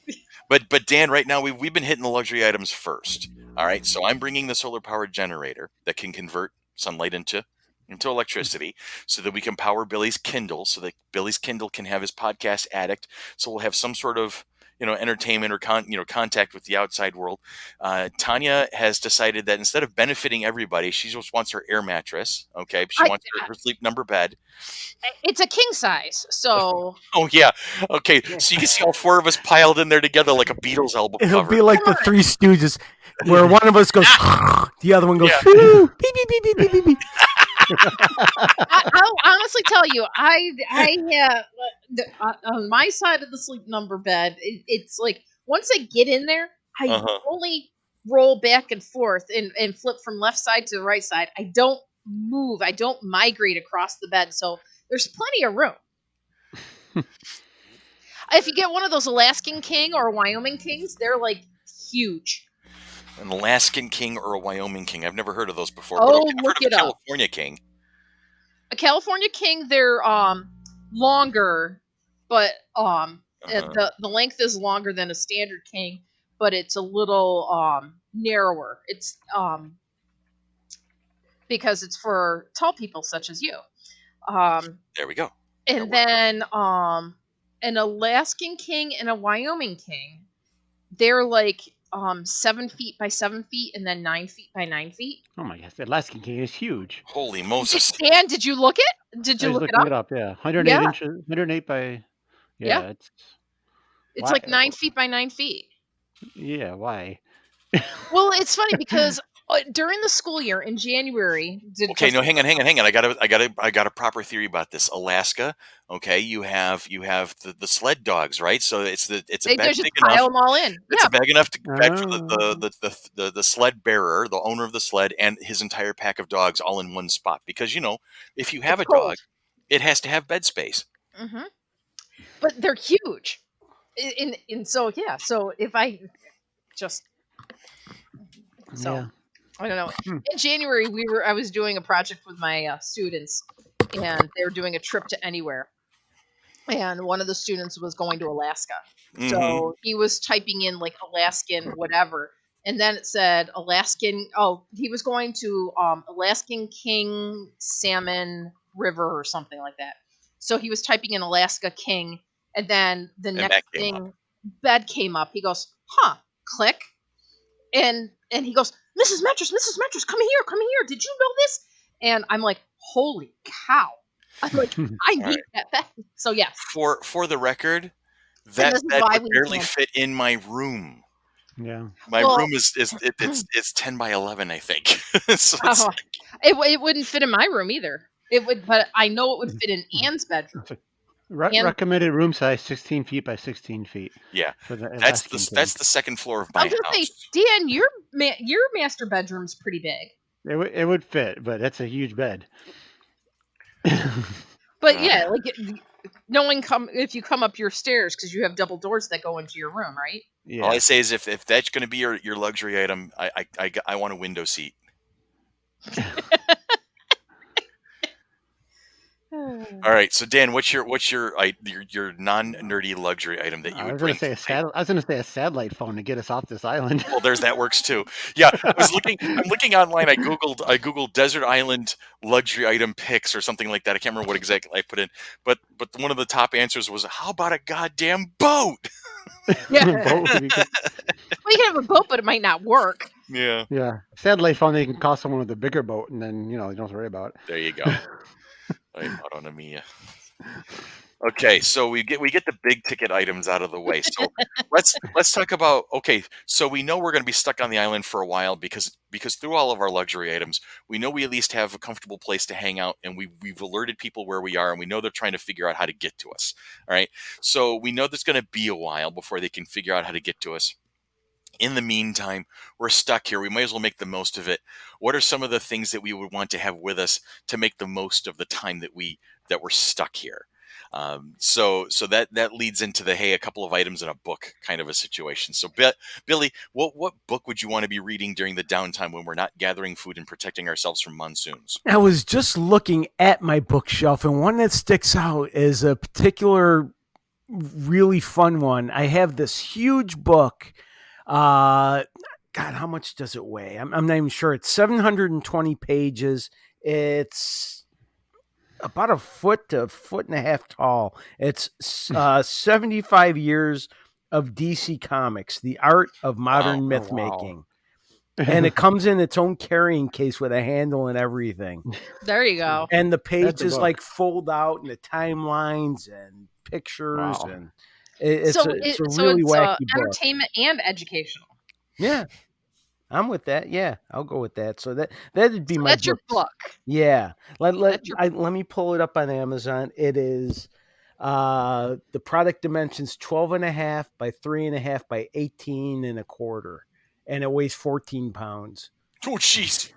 But Dan, right now we've been hitting the luxury items first. All right, so I'm bringing the solar powered generator that can convert sunlight into electricity, so that we can power Billy's Kindle, so that Billy's Kindle can have his podcast addict. So we'll have some sort of entertainment or contact with the outside world. Tanya has decided that instead of benefiting everybody, she just wants her air mattress. Okay, she wants her sleep number bed. It's a king size, so. Oh yeah, okay. So you can see all 4 of us piled in there togetger like a Beatles album cover. It'll be like the Three Stooges, where one of us goes, the other one goes, beep, beep, beep, beep, beep, beep. I'll honestly tell you, I on my side of the sleep number bed, it's like once I get in there, I only roll back and forth and flip from left side to right side. I don't move. I don't migrate across the bed, so there's plenty of room. If you get one of those Alaskan King or Wyoming Kings, they're like huge. An Alaskan King or a Wyoming King? I've never heard of those before. Oh, but look it up. California King. A California King, they're longer, but the length is longer than a standard king, but it's a little narrower. It's because it's for tall people such as you. There we go. And then an Alaskan King and a Wyoming King, they're like 7 feet by 7 feet and then 9 feet by 9 feet. Oh my gosh, the Alaskan King is huge. Holy Moses. Dan, did you look it? Did you look it up? Yeah. 108 inches, 108 by, yeah. It's like 9 feet by 9 feet. Yeah, why? Well, it's funny because during the school year in January. Okay, no, hang on. I got a proper theory about this. Alaska. Okay, you have the sled dogs, right? So it's a bag big enough. Pile them all in. It's a bag enough to bag for the sled bearer, the owner of the sled, and his entire pack of dogs all in one spot. Because if you have a dog, it has to have bed space. Mm-hmm. But they're huge, and so yeah. So if I just I don't know. In January, I was doing a project with my students, and they were doing a trip to anywhere. And one of the students was going to Alaska. So he was typing in like Alaskan whatever. And then it said Alaskan. Oh, he was going to Alaskan King Salmon River or something like that. So he was typing in Alaska King. And then the next thing, bed came up. He goes, click. And he goes, Mrs. Mattress, come here. Did you know this? And I'm like, holy cow. I'm like, I need that bed. So yes. For the record, that bed would barely fit in my room. Yeah. My room it's 10 by 11, I think. So it wouldn't fit in my room either. It would, but I know it would fit in Anne's bedroom. Recommended room size 16 feet by 16 feet. Yeah, that's the second floor of my house. I was gonna say, Dan, your master bedroom's pretty big. It would fit, but that's a huge bed. But yeah, like if you come up your stairs because you have double doors that go into your room, right? Yeah. All I say is if that's going to be your luxury item, I want a window seat. All right, so Dan, what's your non-nerdy luxury item that you would bring? I was going to say a satellite phone to get us off this island. Well, that works too. Yeah, I'm looking online. I googled desert island luxury item picks or something like that. I can't remember what exactly I put in, but one of the top answers was, how about a goddamn boat? Yeah. Well, you can have a boat, but it might not work. Yeah. Yeah. Satellite phone, they can call someone with a bigger boat, and then you don't have to worry about it. There you go. Okay, so we get the big ticket items out of the way. So let's talk about, okay, so we know we're going to be stuck on the island for a while because through all of our luxury items, we know we at least have a comfortable place to hang out, and we've alerted people where we are, and we know they're trying to figure out how to get to us. All right, so we know there's going to be a while before they can figure out how to get to us. In the meantime, we're stuck here. We might as well make the most of it. What are some of the things that we would want to have with us to make the most of the time that we're stuck here? So that leads into a couple of items in a book kind of a situation. So Billy, what book would you want to be reading during the downtime when we're not gathering food and protecting ourselves from monsoons? I was just looking at my bookshelf, and one that sticks out is a particular really fun one. I have this huge book. God, how much does it weigh? I'm not even sure. It's 720 pages. It's about a foot to a foot and a half tall. It's 75 years of DC Comics, the art of modern myth making. And it comes in its own carrying case with a handle and everything. There you go. And the pages like fold out, and the timelines and pictures and it's a really wacky book. Entertainment and educational. Yeah, I'm with that. Yeah, I'll go with that. So that'd be my. That's your book. Yeah, let me pull it up on Amazon. It is the product dimensions 12.5 by 3.5 by 18.25, and it weighs 14 pounds. Oh, jeez.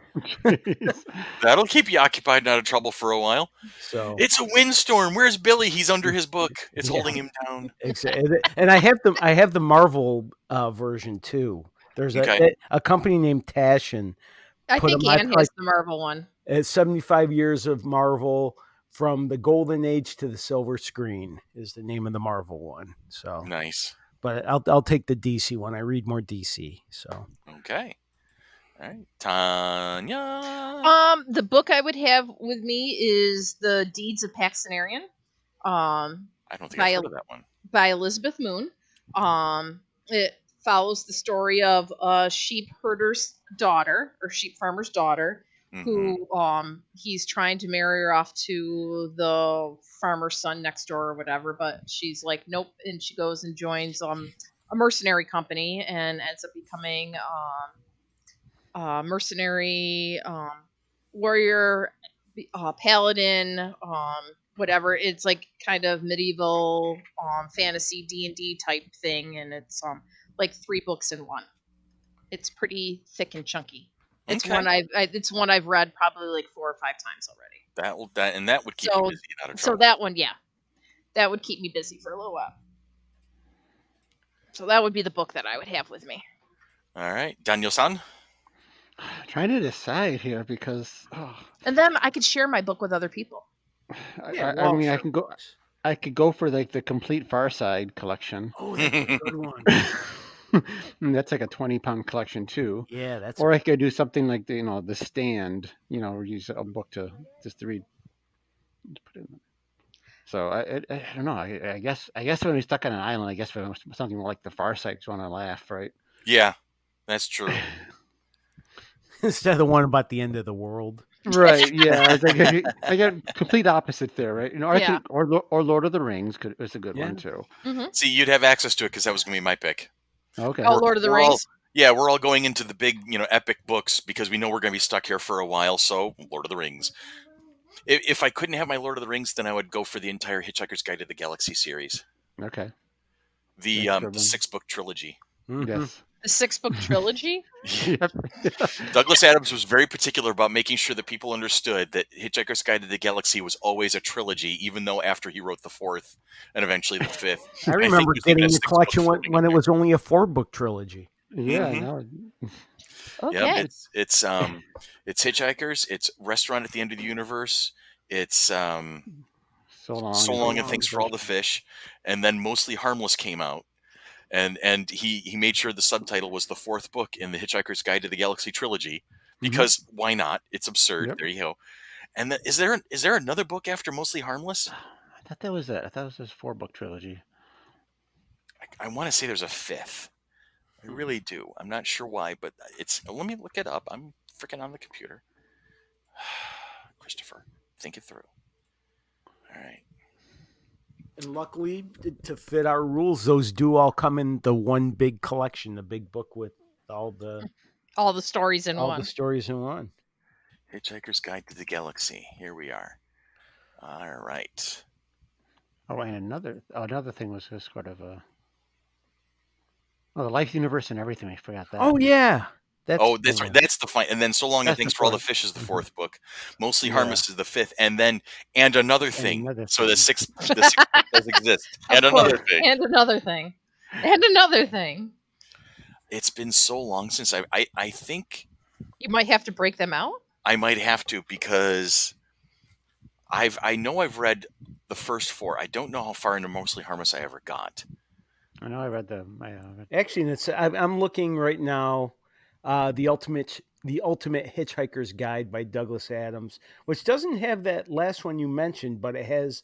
That'll keep you occupied and out of trouble for a while. So it's a windstorm. Where's Billy? He's under his book. It's holding him down. Exactly. And I have the Marvel version too. There's a company named Tashin. I think Ann has the Marvel one. It's 75 years of Marvel from the Golden Age to the Silver Screen is the name of the Marvel one. So nice. But I'll take the DC one. I read more DC. So okay. All right, Tanya. The book I would have with me is The Deeds of Paxtonarian. I don't think I've heard of that one. By Elizabeth Moon. It follows the story of a sheep herder's daughter or sheep farmer's daughter, who he's trying to marry her off to the farmer's son next door or whatever, but she's like, nope, and she goes and joins a mercenary company and ends up becoming mercenary, warrior, paladin, whatever. It's like kind of medieval, fantasy D&D type thing, and it's like 3 books in one. It's pretty thick and chunky. It's one I've read probably like 4 or 5 times already. That would keep you busy and out of trouble. So that one, yeah, that would keep me busy for a little while. So that would be the book that I would have with me. All right, Daniel-san. Trying to decide here because. And then I could share my book with other people. I mean, I can go. I could go for like the complete Far Side collection. Oh, that's a good one. That's like a 20-pound collection too. Yeah, that's. Or I could do something like the Stand. Use a book to read. Put it in. So I don't know. I guess when we're stuck on an island, I guess something more like the Far Side, you want to laugh, right? Yeah, that's true. Instead of the one about the end of the world. Right. Yeah. I got complete opposite there, right? Or Lord of the Rings is a good one too. Mm-hmm. See, you'd have access to it because that was going to be my pick. Okay. Oh, Lord of the Rings. We're all going into the big, epic books because we know we're going to be stuck here for a while. So, Lord of the Rings. If I couldn't have my Lord of the Rings, then I would go for the entire Hitchhiker's Guide to the Galaxy series. Okay. The 6-book trilogy. Mm-hmm. Yes. The 6-book trilogy? Douglas Adams was very particular about making sure that people understood that Hitchhiker's Guide to the Galaxy was always a trilogy, even though after he wrote the 4th and eventually the 5th. I remember getting the collection when it was only a 4-book trilogy. Yeah. Mm-hmm. Okay. Yep, it's Hitchhikers, it's Restaurant at the End of the Universe, it's So Long and Thanks for All the Fish, and then Mostly Harmless came out. And he made sure the subtitle was the 4th book in the Hitchhiker's Guide to the Galaxy trilogy because why not? It's absurd. Yep. There you go. And is there another book after Mostly Harmless? I thought that was it. I thought it was his 4-book trilogy. I want to say there's a 5th. I really do. I'm not sure why, but let me look it up. I'm freaking on the computer. Christopher, think it through. All right. And luckily, to fit our rules, those do all come in the one big collection, the big book with all the stories in one. All the stories in one. Hitchhiker's Guide to the Galaxy. Here we are. All right. Oh, and another thing was this sort of the Life Universe and Everything. I forgot that. Oh yeah. That's right. That's the fine. And then So Long and Thanks for All the Fish is the 4th book. Mostly Harmless is the 5th. And then Another Thing. So the 6th book does exist. And Another Thing. And Another Thing. And Another Thing. It's been so long since I think you might have to break them out. I might have to because I know I've read the first 4. I don't know how far into Mostly Harmless I ever got. I know I read Actually, I'm looking right now. The ultimate Hitchhiker's Guide by Douglas Adams, which doesn't have that last one you mentioned, but it has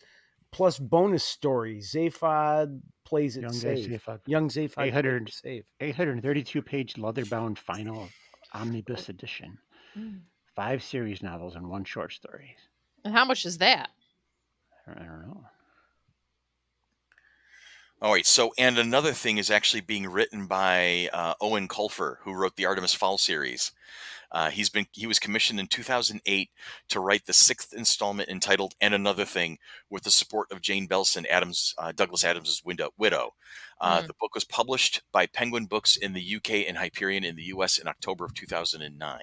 plus bonus stories. Zaphod plays it safe. Young Zaphod 832-page leather-bound final omnibus edition. 5 series novels and 1 short story. And how much is that? I don't know. All right, so And Another Thing is actually being written by Owen Colfer, who wrote the Artemis Fowl series. He was commissioned in 2008 to write the 6th installment entitled And Another Thing with the support of Jane Belson, Douglas Adams' widow. The book was published by Penguin Books in the UK and Hyperion in the US in October of 2009.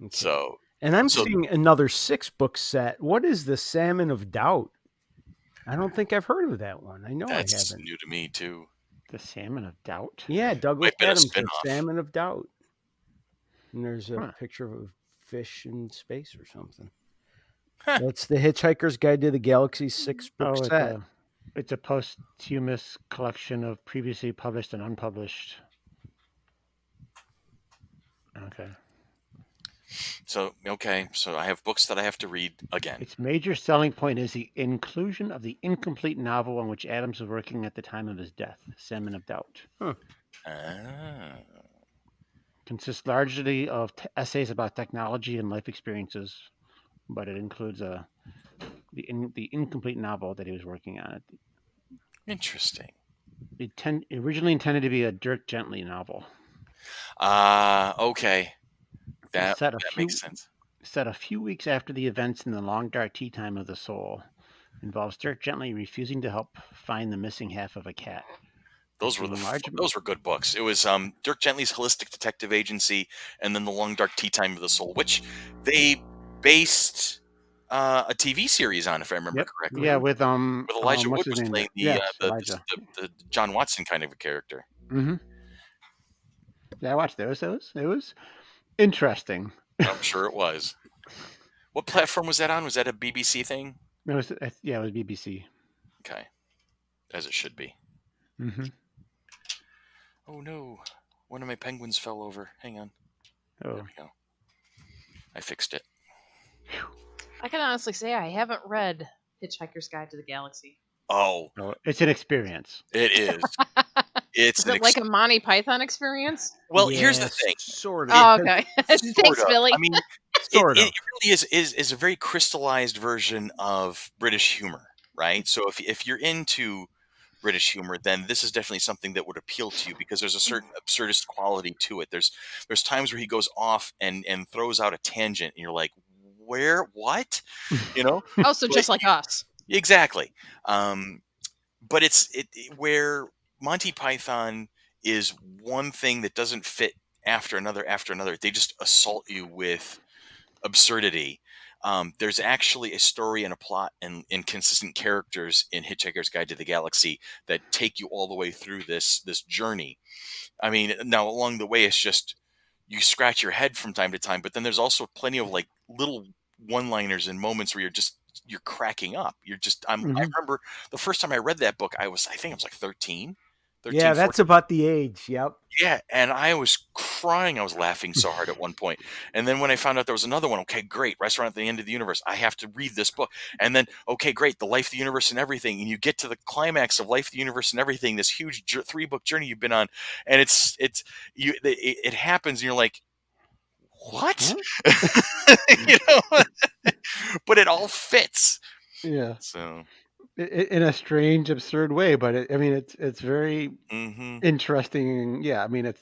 Okay. And I'm seeing another 6-book set. What is the Salmon of Doubt? I don't think I've heard of that one. I know that's I haven't. That's new to me, too. The Salmon of Doubt? Yeah, Douglas Adams, The Salmon of Doubt. And there's a picture of a fish in space or something. That's the Hitchhiker's Guide to the Galaxy 6-book set. It's a posthumous collection of previously published and unpublished. Okay. So I have books that I have to read again. Its major selling point is the inclusion of the incomplete novel on which Adams was working at the time of his death, Salmon of Doubt. Consists largely of essays about technology and life experiences, but it includes the incomplete novel that he was working on. Interesting. It originally intended to be a Dirk Gently novel. Okay. That makes sense. Set a few weeks after the events in the long dark tea time of the soul. Involves Dirk Gently refusing to help find the missing half of a cat. Those were good books. It was Dirk Gently's Holistic Detective Agency and then The Long Dark Tea Time of the Soul, which they based a TV series on, if I remember correctly. Yeah, with Elijah Wood was playing the John Watson kind of a character. Mm-hmm. Yeah, I watched those. interesting. I'm sure it was. What platform was that on? Was that a BBC thing? It was BBC. Okay, as it should be. Mm-hmm. Oh no, one of my penguins fell over. Hang on. Oh. There we go. I fixed it. I can honestly say I haven't read Hitchhiker's Guide to the Galaxy. Oh, it's an experience. It is. Is it like a Monty Python experience? Well, here's the thing. Sort of. Oh, okay. Thanks, Billy. I mean, it really is a very crystallized version of British humor, right? So if you're into British humor, then this is definitely something that would appeal to you because there's a certain absurdist quality to it. There's times where he goes off and throws out a tangent, and you're like, where, what, you know? Oh, so just like us. Exactly. But it's where Monty Python is one thing that doesn't fit after another. They just assault you with absurdity. There's actually a story and a plot and consistent characters in Hitchhiker's Guide to the Galaxy that take you all the way through this journey. I mean, now along the way, it's just you scratch your head from time to time, but then there's also plenty of like little one-liners and moments where you're cracking up. I remember the first time I read that book, I think I was like 13. Yeah, that's 14. About the age. Yep. Yeah, and I was crying. I was laughing so hard at one point. And then when I found out there was another one, okay, great, Restaurant at the End of the Universe. I have to read this book. And then, okay, great, The Life, the Universe, and Everything. And you get to the climax of Life, the Universe, and Everything, this huge 3-book journey you've been on. And it happens, and you're like, what? You know? But it all fits. Yeah. So in a strange, absurd way, but it's very interesting. Yeah, I mean,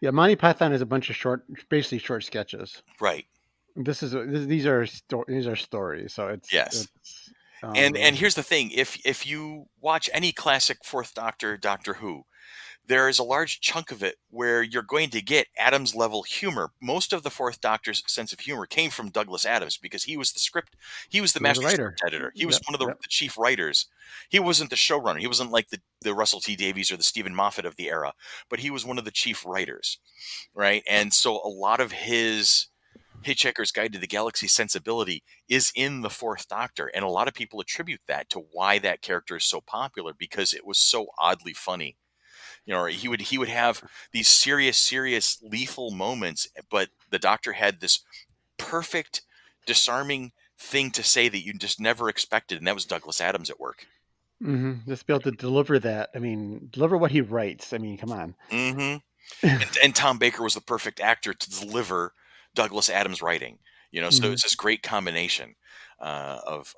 Monty Python is a bunch of basically short sketches. Right. These are stories. So it's yes. And here's the thing: if you watch any classic Fourth Doctor, Doctor Who, there is a large chunk of it where you're going to get Adams level humor. Most of the Fourth Doctor's sense of humor came from Douglas Adams because he was the master script editor. He was one of the chief writers. He wasn't the showrunner. He wasn't like the Russell T Davies or the Stephen Moffat of the era, but he was one of the chief writers, right? And so a lot of his Hitchhiker's Guide to the Galaxy sensibility is in the Fourth Doctor, and a lot of people attribute that to why that character is so popular because it was so oddly funny. You know, he would have these serious, lethal moments, but the Doctor had this perfect, disarming thing to say that you just never expected, and that was Douglas Adams at work. Just be able to deliver that. I mean, deliver what he writes. I mean, come on. And Tom Baker was the perfect actor to deliver Douglas Adams' writing. You know, so it's this great combination of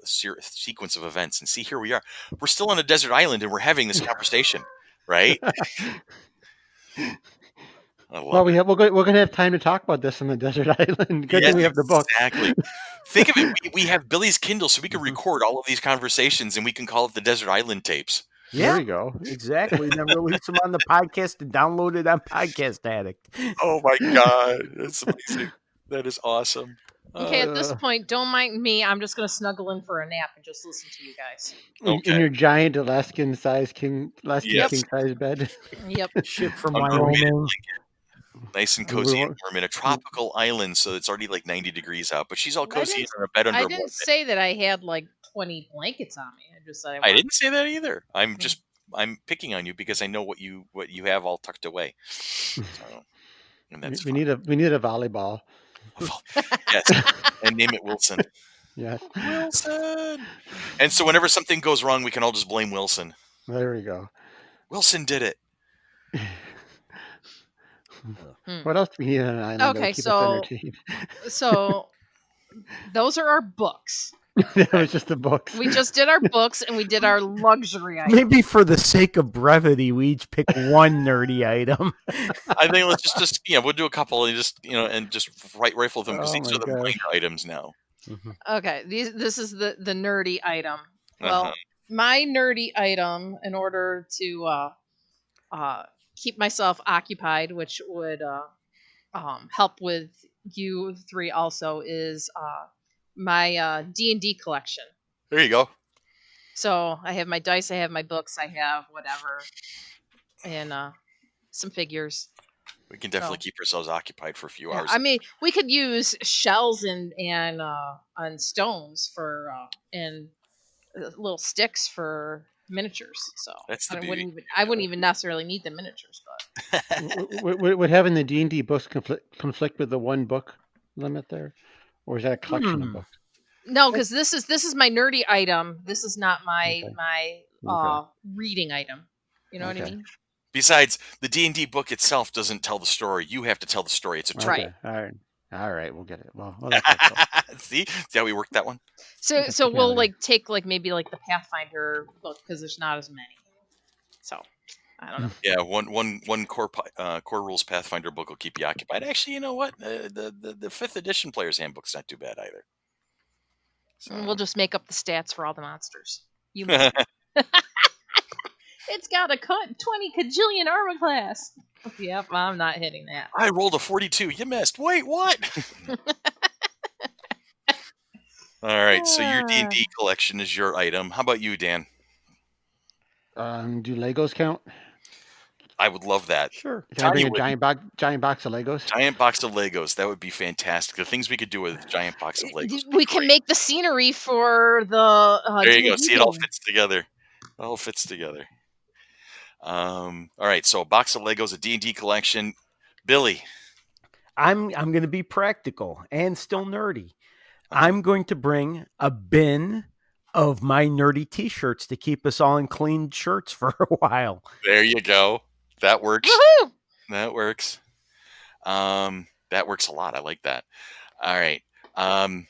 sequence of events. And see, here we are. We're still on a desert island, and we're having this conversation. Right. Well, we're going to have time to talk about this on the desert island. Good thing we have the book. Exactly. Think of it. We have Billy's Kindle, so we can record all of these conversations, and we can call it the Desert Island tapes. Yeah, there you go. Exactly. Then release them on the podcast and download it on Podcast Addict. Oh my God, that's amazing. That is awesome. Okay, at this point, don't mind me. I'm just going to snuggle in for a nap and just listen to you guys. Okay. In your giant Alaskan king size bed. Yep. Ship from Wyoming. Nice and cozy and warm in a tropical island, so it's already like 90 degrees out. But she's all cozy in her bed under. I didn't say that I had like 20 blankets on me. I just said I didn't say that either. I'm picking on you because I know what you have all tucked away. So, and that's we need a volleyball. Yes, and name it Wilson. Yes, Wilson. And so whenever something goes wrong, we can all just blame Wilson. There we go. Wilson did it. What else do we need on an island? Okay, so those are our books. That was just the books. We just did our books and we did our luxury items. Maybe for the sake of brevity, we each pick one nerdy item. I think let's just we'll do a couple and just rifle them because these are the minor items now. Okay, this is the nerdy item. Well, my nerdy item, in order to keep myself occupied, which would help with you three also, is my D&D collection. There you go. So I have my dice, I have my books, I have whatever, and some figures. We can definitely keep ourselves occupied for a few hours. I mean, we could use shells and stones for and little sticks for miniatures. So that's the beauty. I wouldn't even necessarily need the miniatures, but would having the D&D books conflict with the one book limit there, or is that a collection of books? No, because this is my nerdy item. This is not my reading item. You know what I mean? Besides, the D&D book itself doesn't tell the story. You have to tell the story. It's a tool. Right. All right, we'll get it. Well, see how we worked that one. So we'll take maybe the Pathfinder book because there's not as many. So I don't know. Yeah, one core rules Pathfinder book will keep you occupied. Actually, you know what? The 5th edition player's handbook's not too bad either. So. We'll just make up the stats for all the monsters. You. It's got a 20 kajillion armor class. Yep, I'm not hitting that. I rolled a 42. You missed. Wait, what? All right, so your D&D collection is your item. How about you, Dan? Do Legos count? I would love that. Sure. Can I bring a giant box of Legos? Giant box of Legos. That would be fantastic. The things we could do with a giant box of Legos. We can make the scenery for the. There you go. See, it all fits together. It all fits together. All right, so a box of Legos, a D&D collection. Billy, I'm going to be practical and still nerdy. I'm going to bring a bin of my nerdy T-shirts to keep us all in clean shirts for a while. There you go. That works. Woohoo! That works. That works a lot. I like that. All right. I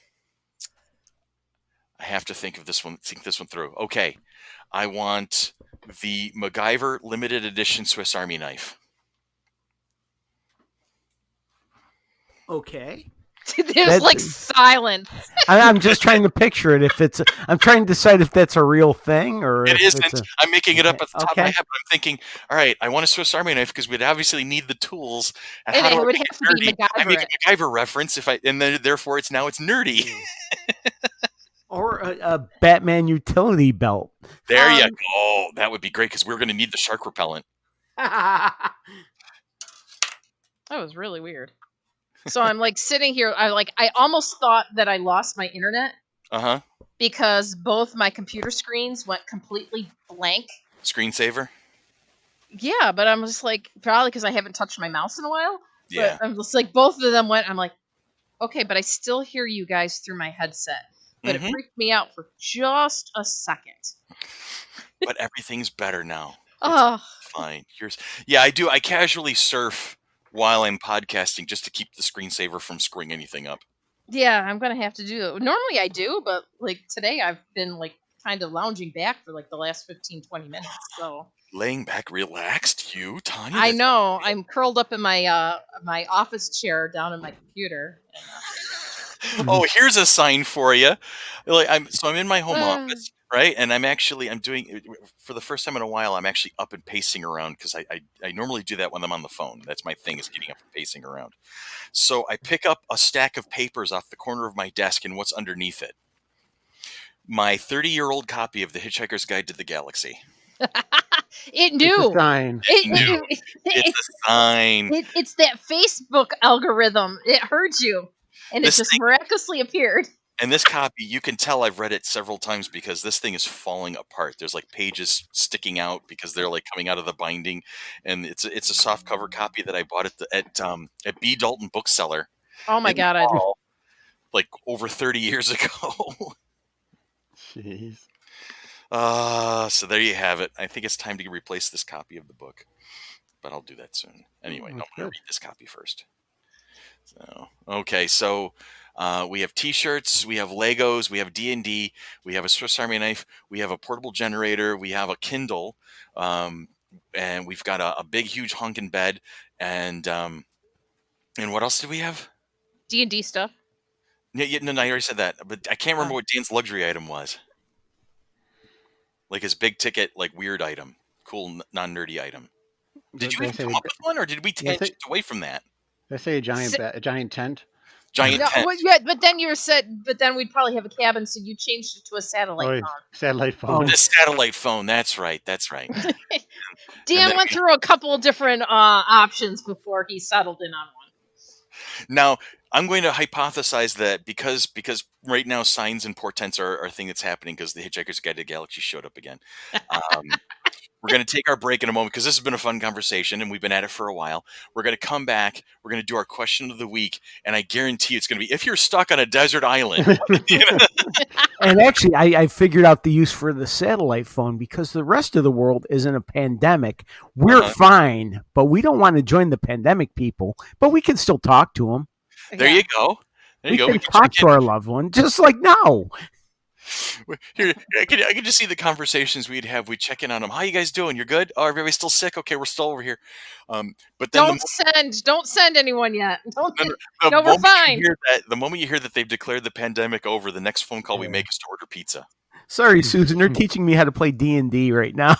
have to think this one through. Okay. I want the MacGyver limited edition Swiss Army knife. Okay. There's silence. I'm just trying to picture it. I'm trying to decide if that's a real thing or it isn't. I'm making it up at the top of my head, but I'm thinking, all right, I want a Swiss Army knife because we'd obviously need the tools. And it would have to be MacGyver. I make a MacGyver reference and therefore it's nerdy. Or a Batman utility belt. There you go. That would be great because we're going to need the shark repellent. That was really weird. So I'm sitting here. I almost thought that I lost my internet. Because both my computer screens went completely blank. Screensaver? Yeah, but I'm just probably because I haven't touched my mouse in a while. Yeah. But I'm just both of them went. I'm okay, but I still hear you guys through my headset. But it freaked me out for just a second. But everything's better now. Oh, fine. Yeah, I do. I casually surf while I'm podcasting just to keep the screensaver from screwing anything up. Yeah, I'm gonna have to do it. Normally I do, but today I've been kind of lounging back for the last 15-20 minutes. So laying back, relaxed, you, Tanya. I know. I'm curled up in my my office chair down in my computer. Oh, here's a sign for you. I'm in my home office, right? And I'm doing, for the first time in a while, I'm actually up and pacing around because I normally do that when I'm on the phone. That's my thing, is getting up and pacing around. So I pick up a stack of papers off the corner of my desk, and what's underneath it? My 30-year-old copy of The Hitchhiker's Guide to the Galaxy. It knew. It's a sign. It's a sign. It's that Facebook algorithm. It heard you. And it just miraculously appeared. And this copy, you can tell I've read it several times because this thing is falling apart. There's pages sticking out because they're coming out of the binding, and it's a soft cover copy that I bought at B. Dalton Bookseller. Oh my God! Over 30 years ago. Jeez. So there you have it. I think it's time to replace this copy of the book, but I'll do that soon. Anyway, I'm going to read this copy first. So, okay, so we have T-shirts, we have Legos, we have D&D, we have a Swiss Army knife, we have a portable generator, we have a Kindle, and we've got a big, huge honking bed, and what else did we have? D&D stuff. Yeah, no, I already said that, but I can't remember what Dan's luxury item was. His big ticket, weird item, cool, non-nerdy item. Did you even come up with one, or did we tangent away from that? Did I say a giant tent? giant tent. Well, yeah, but then but then we'd probably have a cabin, so you changed it to a satellite phone. Satellite phone. A satellite phone. That's right. Dan went through a couple of different options before he settled in on one. Now, I'm going to hypothesize that because right now signs and portents are a thing that's happening because the Hitchhiker's Guide to the Galaxy showed up again. We're going to take our break in a moment because this has been a fun conversation and we've been at it for a while. We're going to come back. We're going to do our question of the week. And I guarantee it's going to be, if you're stuck on a desert island. And actually, I figured out the use for the satellite phone because the rest of the world is in a pandemic. We're fine, but we don't want to join the pandemic people, but we can still talk to them. There you go. We can talk to our loved one, just like now. Here, I can just see the conversations we'd have. We check in on them. How you guys doing? You're good? Oh, everybody's still sick? Okay, we're still over here. But then don't send anyone yet. No, we're fine. The moment you hear that they've declared the pandemic over, the next phone call we make is to order pizza. Sorry, Susan, they're teaching me how to play D&D right now.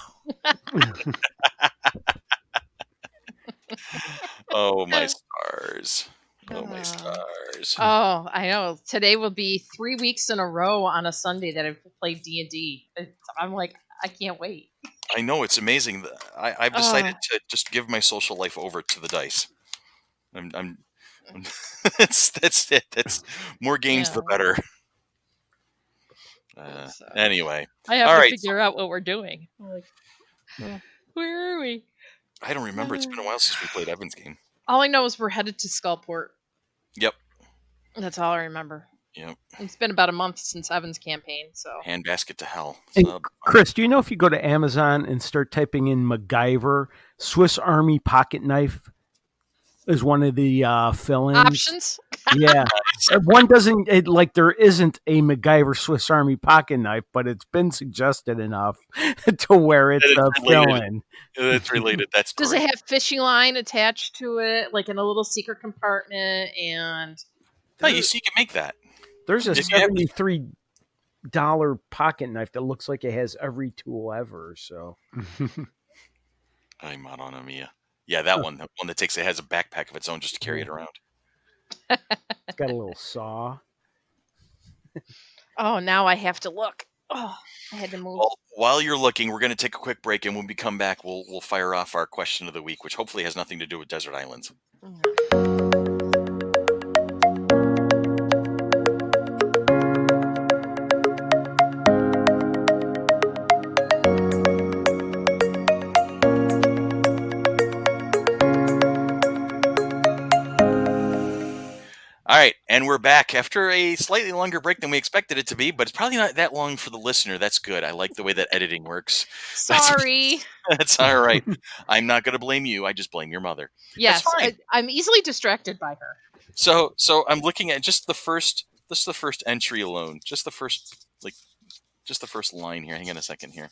Oh, my stars. Oh, my stars. Oh, I know. Today will be 3 weeks in a row on a Sunday that I've played D&D. I'm like, I can't wait. I know, it's amazing. I've decided to just give my social life over to the dice. That's it. That's more games, the better. Anyway. I have to figure out what we're doing. Like, where are we? I don't remember. It's been a while since we played Evan's game. All I know is we're headed to Skullport. Yep. That's all I remember. Yep. It's been about a month since Evan's campaign, so. Handbasket to hell. Chris, do you know if you go to Amazon and start typing in MacGyver, Swiss Army pocket knife is one of the fill-ins? Options? Yeah. One doesn't, like there isn't a MacGyver Swiss Army pocket knife, but it's been suggested enough to where it's a fill-in. It's related. That's Does it have fishing line attached to it, like in a little secret compartment? And no, you can make that. There's a $73 pocket knife that looks like it has every tool ever. So I'm out on a Mia. Yeah, that one. The one that has a backpack of its own just to carry it around. It's got a little saw. Oh, now I have to look. Oh, I had to move. Well, while you're looking, we're going to take a quick break, and when we come back, we'll fire off our question of the week, which hopefully has nothing to do with desert islands. All right, and we're back after a slightly longer break than we expected it to be, but it's probably not that long for the listener. That's good. I like the way that editing works. Sorry. That's all right. I'm not going to blame you. I just blame your mother. Yes, I'm easily distracted by her. So I'm looking at just the first entry alone, just the first line here. Hang on a second here.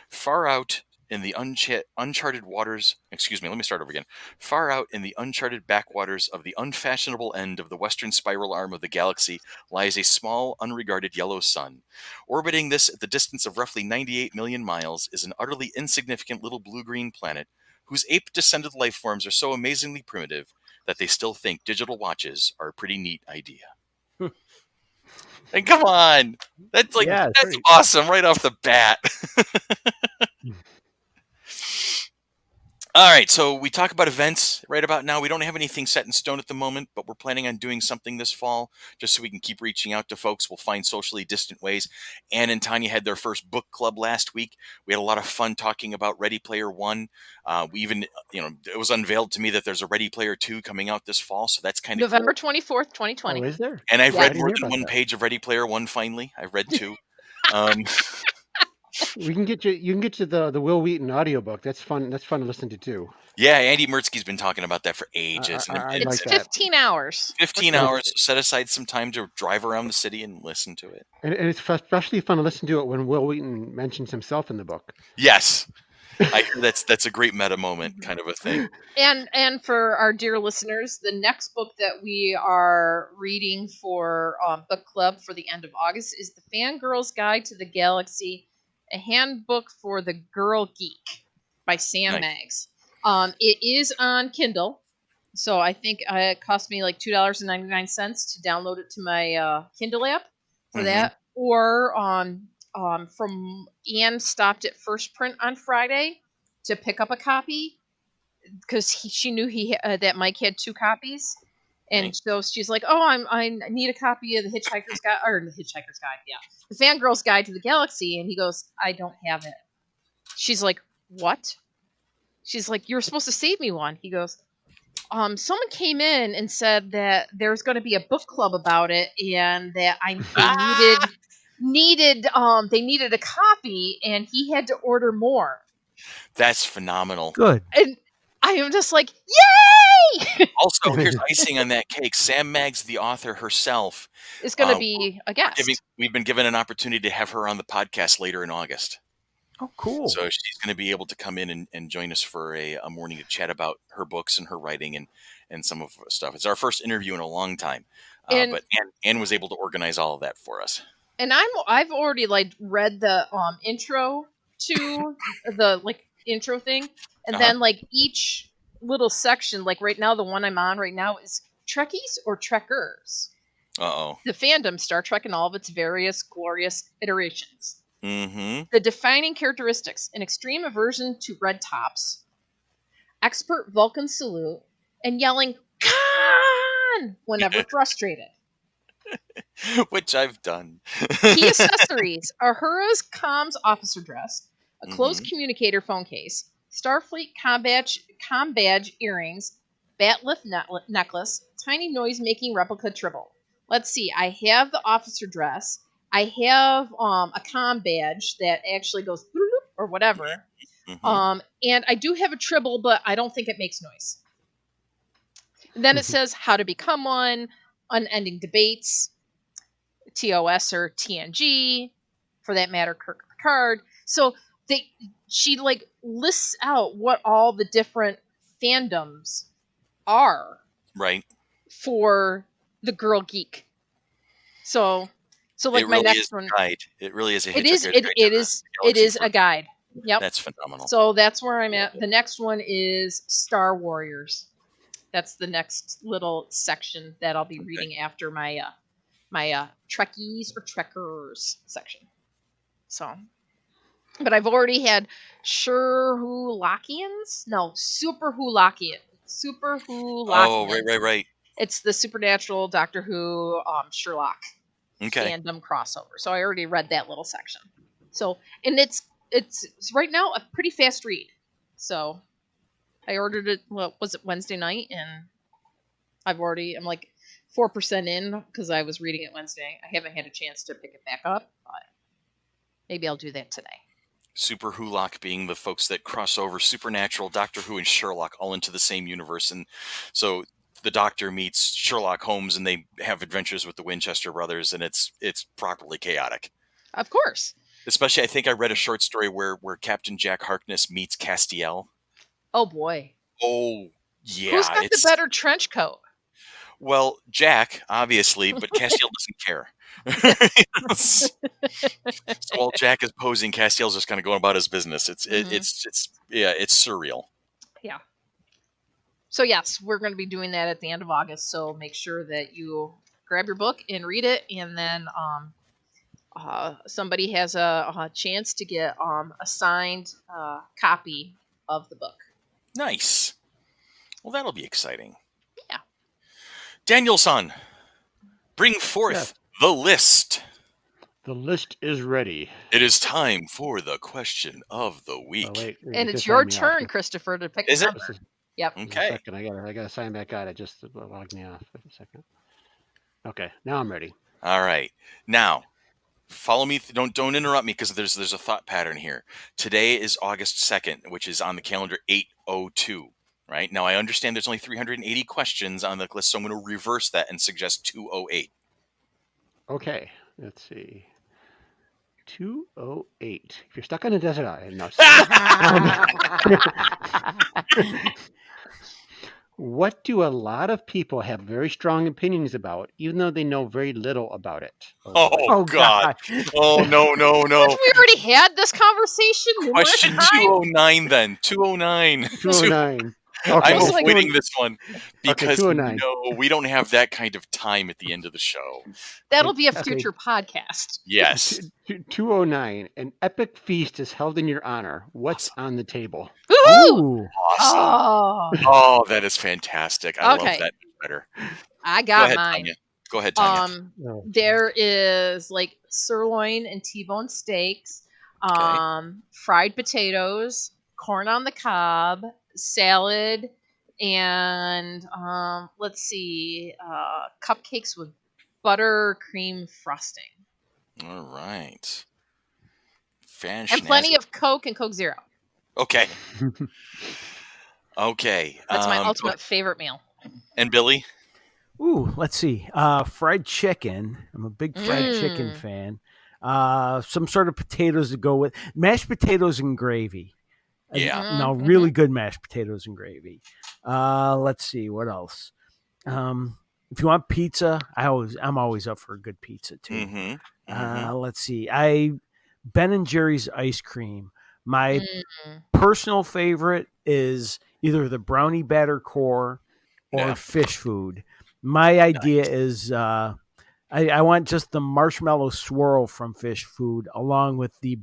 Far out in the uncharted waters, excuse me, let me start over again. Far out in the uncharted backwaters of the unfashionable end of the western spiral arm of the galaxy lies a small, unregarded yellow sun. Orbiting this at the distance of roughly 98 million miles is an utterly insignificant little blue-green planet whose ape-descended life forms are so amazingly primitive that they still think digital watches are a pretty neat idea. And come on! That's awesome right off the bat. All right, so we talk about events right about now. We don't have anything set in stone at the moment, but we're planning on doing something this fall just so we can keep reaching out to folks. We'll find socially distant ways. Ann and Tanya had their first book club last week. We had a lot of fun talking about Ready Player One. We even, it was unveiled to me that there's a Ready Player 2 coming out this fall, so that's kind of November 24th, 2020. Oh, is there? And I've read more than one page of Ready Player One. Finally, I've read 2. You can get to the Will Wheaton audiobook. That's fun. That's fun to listen to too. Yeah, Andy Mertzke's been talking about that for ages. It's 15 hours. 15 hours. Set aside some time to drive around the city and listen to it. And it's especially fun to listen to it when Will Wheaton mentions himself in the book. Yes. I hear that's a great meta moment kind of a thing. And for our dear listeners, the next book that we are reading for book club for the end of August is The Fangirl's Guide to the Galaxy, a handbook for the girl geek by Sam Maggs. It is on Kindle, So I think it cost me like $2.99 to download it to my Kindle app for that. Or from Ann stopped at First Print on Friday to pick up a copy because she knew that Mike had 2 copies. And so she's like, "Oh, I need a copy of the Hitchhiker's Guide, or the Hitchhiker's Guide, the Fangirl's Guide to the Galaxy." And he goes, "I don't have it." She's like, "What?" She's like, "You were supposed to save me one." He goes, "Someone came in and said that there's going to be a book club about it, and that they needed a copy, and he had to order more." That's phenomenal. Good. And I am just like, yay! Also, here's icing on that cake. Sam Maggs, the author herself, is going to be a guest. We've been given an opportunity to have her on the podcast later in August. Oh, cool. So she's going to be able to come in and join us for a morning to chat about her books and her writing and some of the stuff. It's our first interview in a long time. But Ann was able to organize all of that for us. And I've already read the intro to the intro thing, and then each little section, right now the one I'm on right now is Trekkies or Trekkers. The fandom, Star Trek and all of its various glorious iterations. The defining characteristics: an extreme aversion to red tops, expert Vulcan salute, and yelling "Khan" whenever frustrated. Which I've done. Key accessories: Uhura's comms officer dress, a closed communicator phone case, Starfleet comm badge earrings, batlift necklace, tiny noise-making replica tribble. Let's see, I have the officer dress. I have a comm badge that actually goes or whatever. And I do have a tribble, but I don't think it makes noise. And then it says how to become one, unending debates, TOS or TNG, for that matter, Kirk Picard. So she lists out what all the different fandoms are, right, for the girl geek. So it my really next is one, guide. It really is a it is a guide. Yep, that's phenomenal. So that's where I'm at. The next one is Star Warriors. That's the next little section that I'll be reading after my Trekkies or Trekkers section. So, but I've already had Sherhulakians? No, Superhulakian. Oh, right. It's the supernatural Doctor Who Sherlock fandom crossover. So I already read that little section. So, and it's right now a pretty fast read. So I ordered it, was it Wednesday night? And I'm 4% in because I was reading it Wednesday. I haven't had a chance to pick it back up, but maybe I'll do that today. Super Wholock being the folks that cross over Supernatural, Doctor Who, and Sherlock all into the same universe. And so the Doctor meets Sherlock Holmes and they have adventures with the Winchester brothers, and it's properly chaotic. Of course. Especially, I think I read a short story where Captain Jack Harkness meets Castiel. Oh, boy. Oh, yeah. Who's got the better trench coat? Well, Jack, obviously, but Castiel doesn't care. So while Jack is posing, Castiel's just kind of going about his business. It's surreal. Yeah. So yes, we're going to be doing that at the end of August. So make sure that you grab your book and read it, and then somebody has a chance to get a signed copy of the book. Nice. Well, that'll be exciting. Yeah. Daniel-san, bring forth the list. The list is ready. It is time for the question of the week. Oh, wait, and it's your turn, Christopher, to pick a number. Yep. Okay. I gotta sign back out. It just logged me off for a second. Okay, now I'm ready. All right. Now, follow me. Don't interrupt me because there's a thought pattern here. Today is August 2nd, which is on the calendar 8:02. Right? Now, I understand there's only 380 questions on the list, so I'm going to reverse that and suggest 208. Okay, let's see. 208. If you're stuck on a desert island, no. What do a lot of people have very strong opinions about, even though they know very little about it? Oh God. Oh, no. We already had this conversation. Question 209 then. 209. 209. Okay, I'm Most like- avoiding this one Okay, because 209. no, we don't have that kind of time at the end of the show. That'll be a Okay. future podcast. Yes. 209. An epic feast is held in your honor. What's on the table? Ooh! Ooh. Awesome. Oh, Oh, that is fantastic. I love Okay. that better. I Go got ahead, mine. Tanya. Go ahead, Tanya. Oh. There is like sirloin and T-bone steaks, fried potatoes, corn on the cob, salad, and let's see, cupcakes with buttercream frosting, All right. and plenty of Coke and Coke Zero. Okay. Okay. That's my go ultimate ahead. favorite meal. And Billy? Ooh, let's see. Fried chicken. I'm a big fried chicken fan. Some sort of potatoes to go with mashed potatoes and gravy. Yeah. No, really good mashed potatoes and gravy. Let's see what else. If you want pizza, I'm always up for a good pizza too. Let's see. Ben and Jerry's ice cream. My personal favorite is either the brownie batter core or fish food. My idea is I want just the marshmallow swirl from fish food along with the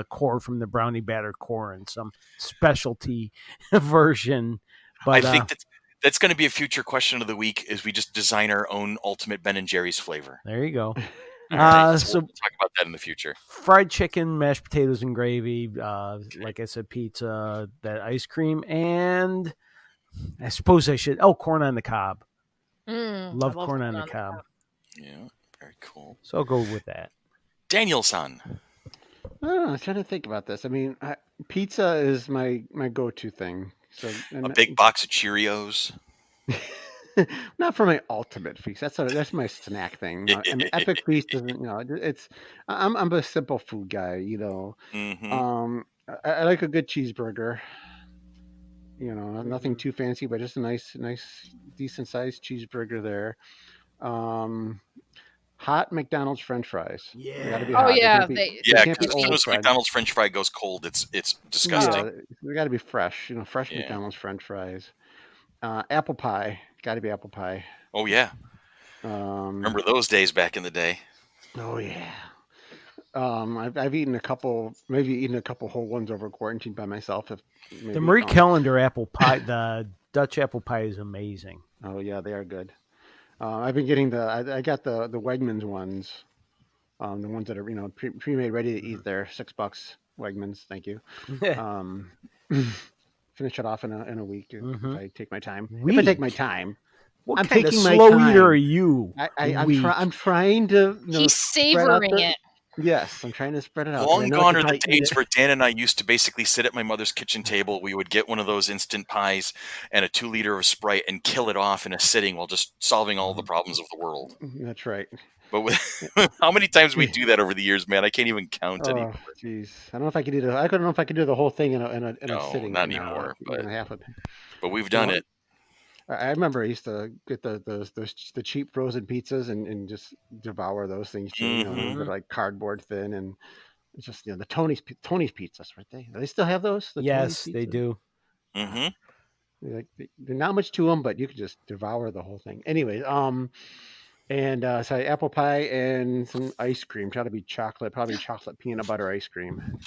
core from the brownie batter core and some specialty version. But I think that's going to be a future question of the week is we just design our own ultimate Ben and Jerry's flavor. There you go. All right, so So we'll talk about that in the future. Fried chicken, mashed potatoes and gravy, like I said, pizza, that ice cream, and I suppose I should. Oh, corn on the cob. Love corn on the cob. Yeah, very cool. So I'll go with that. Daniel-san. I'm trying to think about this. I mean, pizza is my go-to thing. So A big box of Cheerios. Not for my ultimate feast. That's my snack thing. I mean, epic feast doesn't. It's. I'm a simple food guy. I like a good cheeseburger. Nothing too fancy, but just a nice, decent sized cheeseburger there. Hot McDonald's French fries. Yeah. They gotta be Oh hot. yeah, Because as soon as McDonald's French fry goes cold, it's disgusting. Yeah, they got to be fresh. Fresh McDonald's French fries. Apple pie. Got to be apple pie. Oh yeah. Remember those days back in the day? Oh yeah. I've eaten a couple whole ones over quarantine by myself. The Marie Callender apple pie, the Dutch apple pie is amazing. Oh yeah, they are good. I've been getting I got the Wegmans ones, the ones that are pre-made, ready to eat. There, $6 Wegmans. Thank you. Finish it off in a week if I take my time. If I take my time. What I'm kind taking of my slow time. eater are you? I'm trying to. He's savoring it. Yes, I'm trying to spread it out. Long gone are the days where Dan and I used to basically sit at my mother's kitchen table. We would get one of those instant pies and a 2-liter of Sprite and kill it off in a sitting while just solving all the problems of the world. That's right. But how many times we do that over the years, man? I can't even count anymore. Jeez, I don't know if I could do I don't know if I could do the whole thing in a sitting. Not anymore. But we've done it. I remember I used to get the cheap frozen pizzas and just devour those things too. They're like cardboard thin, and it's just the Tony's pizzas, right? They still have those? Yes, they do. They're not much to them, but you could just devour the whole thing. Anyways, and so apple pie and some ice cream. Try to be chocolate, probably chocolate peanut butter ice cream.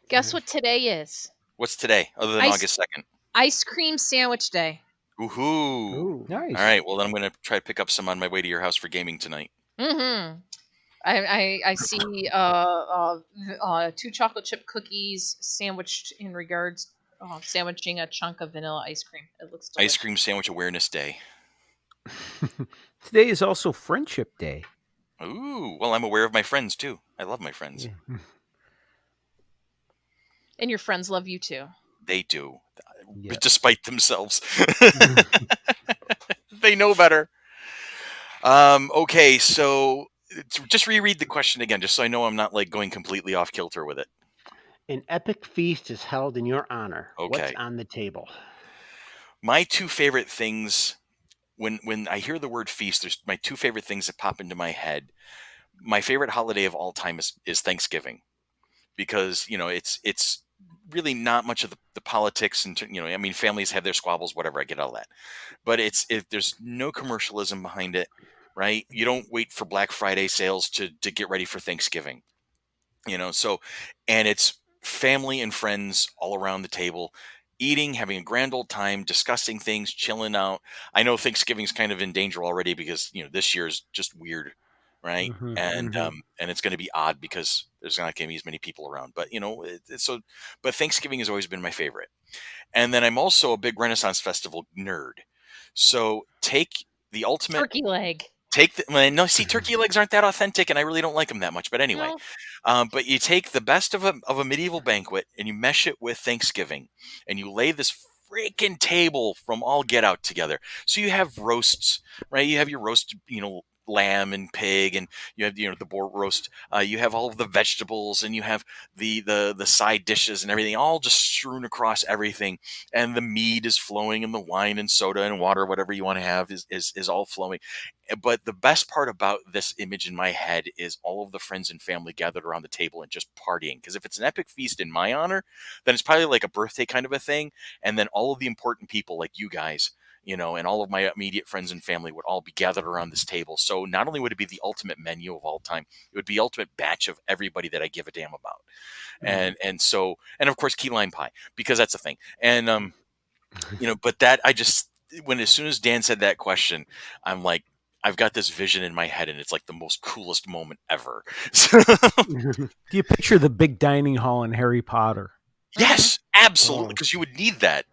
Guess what today is? What's today, other than August 2nd? Ice cream sandwich day. Ooh. Nice. All right. Well, then I'm going to try to pick up some on my way to your house for gaming tonight. I see 2 chocolate chip cookies sandwiched in regards sandwiching a chunk of vanilla ice cream. It looks delicious. Ice cream sandwich awareness day. Today is also Friendship Day. Ooh. Well, I'm aware of my friends too. I love my friends. Yeah. And your friends love you too. They do. Yes. Despite themselves. They know better. Okay, so just reread the question again, just so I know I'm not going completely off kilter with it. An epic feast is held in your honor. Okay. What's on the table? My 2 favorite things, when I hear the word feast, there's my 2 favorite things that pop into my head. My favorite holiday of all time is Thanksgiving, because it's really not much of the politics, and I mean, families have their squabbles, whatever. I get all that, but there's no commercialism behind it, right? You don't wait for Black Friday sales to get ready for Thanksgiving, So, and it's family and friends all around the table, eating, having a grand old time, discussing things, chilling out. I know Thanksgiving's kind of in danger already because this year is just weird, right? And it's going to be odd because there's not going to be as many people around. But but Thanksgiving has always been my favorite. And then I'm also a big Renaissance Festival nerd. So take the ultimate turkey leg. Turkey legs aren't that authentic, and I really don't like them that much. But anyway, but you take the best of a medieval banquet and you mesh it with Thanksgiving, and you lay this freaking table from all get out together. So you have roasts, right? You have your roast, lamb and pig, and you have the boar roast. You have all of the vegetables, and you have the side dishes and everything, all just strewn across everything. And the mead is flowing, and the wine and soda and water, whatever you want to have, is all flowing. But the best part about this image in my head is all of the friends and family gathered around the table and just partying. Because if it's an epic feast in my honor, then it's probably like a birthday kind of a thing. And then all of the important people like you guys, and all of my immediate friends and family would all be gathered around this table. So not only would it be the ultimate menu of all time, it would be the ultimate batch of everybody that I give a damn about. And of course, key lime pie, because that's a thing. And, but that as soon as Dan said that question, I'm like, I've got this vision in my head, and it's like the most coolest moment ever. Do you picture the big dining hall in Harry Potter? Yes, absolutely, because you would need that.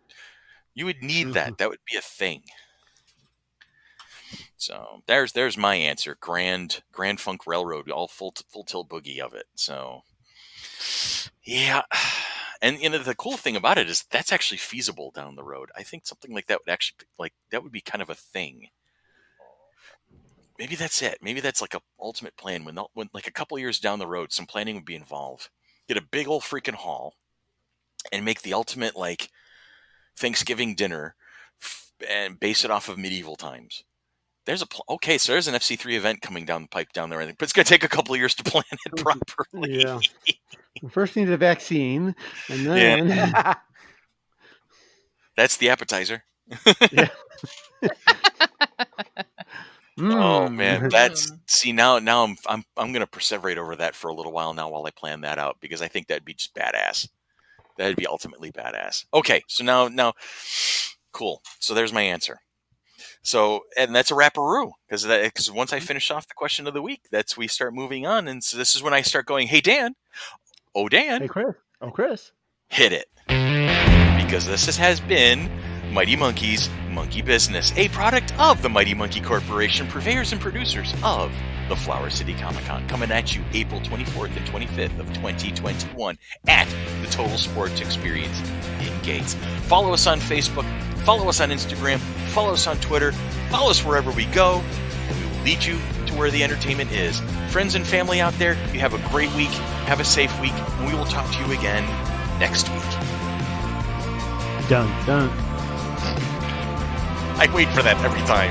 You would need that. That would be a thing. So there's my answer. Grand Funk Railroad, all full tilt boogie of it. So yeah, and the cool thing about it is that's actually feasible down the road. I think something like that would actually that would be kind of a thing. Maybe that's it. Maybe that's like a ultimate plan. When like a couple of years down the road, some planning would be involved. Get a big old freaking hall, and make the ultimate Thanksgiving dinner, and base it off of medieval times. There's so there's an FC3 event coming down the pipe down there, I think, but it's going to take a couple of years to plan it properly. Yeah. First need a vaccine, and then that's the appetizer. Yeah. Oh man, now I'm going to perseverate over that for a little while now while I plan that out, because I think that'd be just badass. That'd be ultimately badass. Okay, so now, cool. So there's my answer. So, and that's a wrapperoo, because once I finish off the question of the week, we start moving on, and so this is when I start going, hey Dan, Dan, hey Chris, Chris, hit it, because this has been Mighty Monkey's Monkey Business, a product of the Mighty Monkey Corporation, purveyors and producers of the Flower City Comic-Con, coming at you April 24th and 25th of 2021 at the Total Sports Experience in Gates. Follow us on Facebook, follow us on Instagram, follow us on Twitter, follow us wherever we go, and we will lead you to where the entertainment is. Friends and family out there, you have a great week, have a safe week, and we will talk to you again next week. Done. I wait for that every time.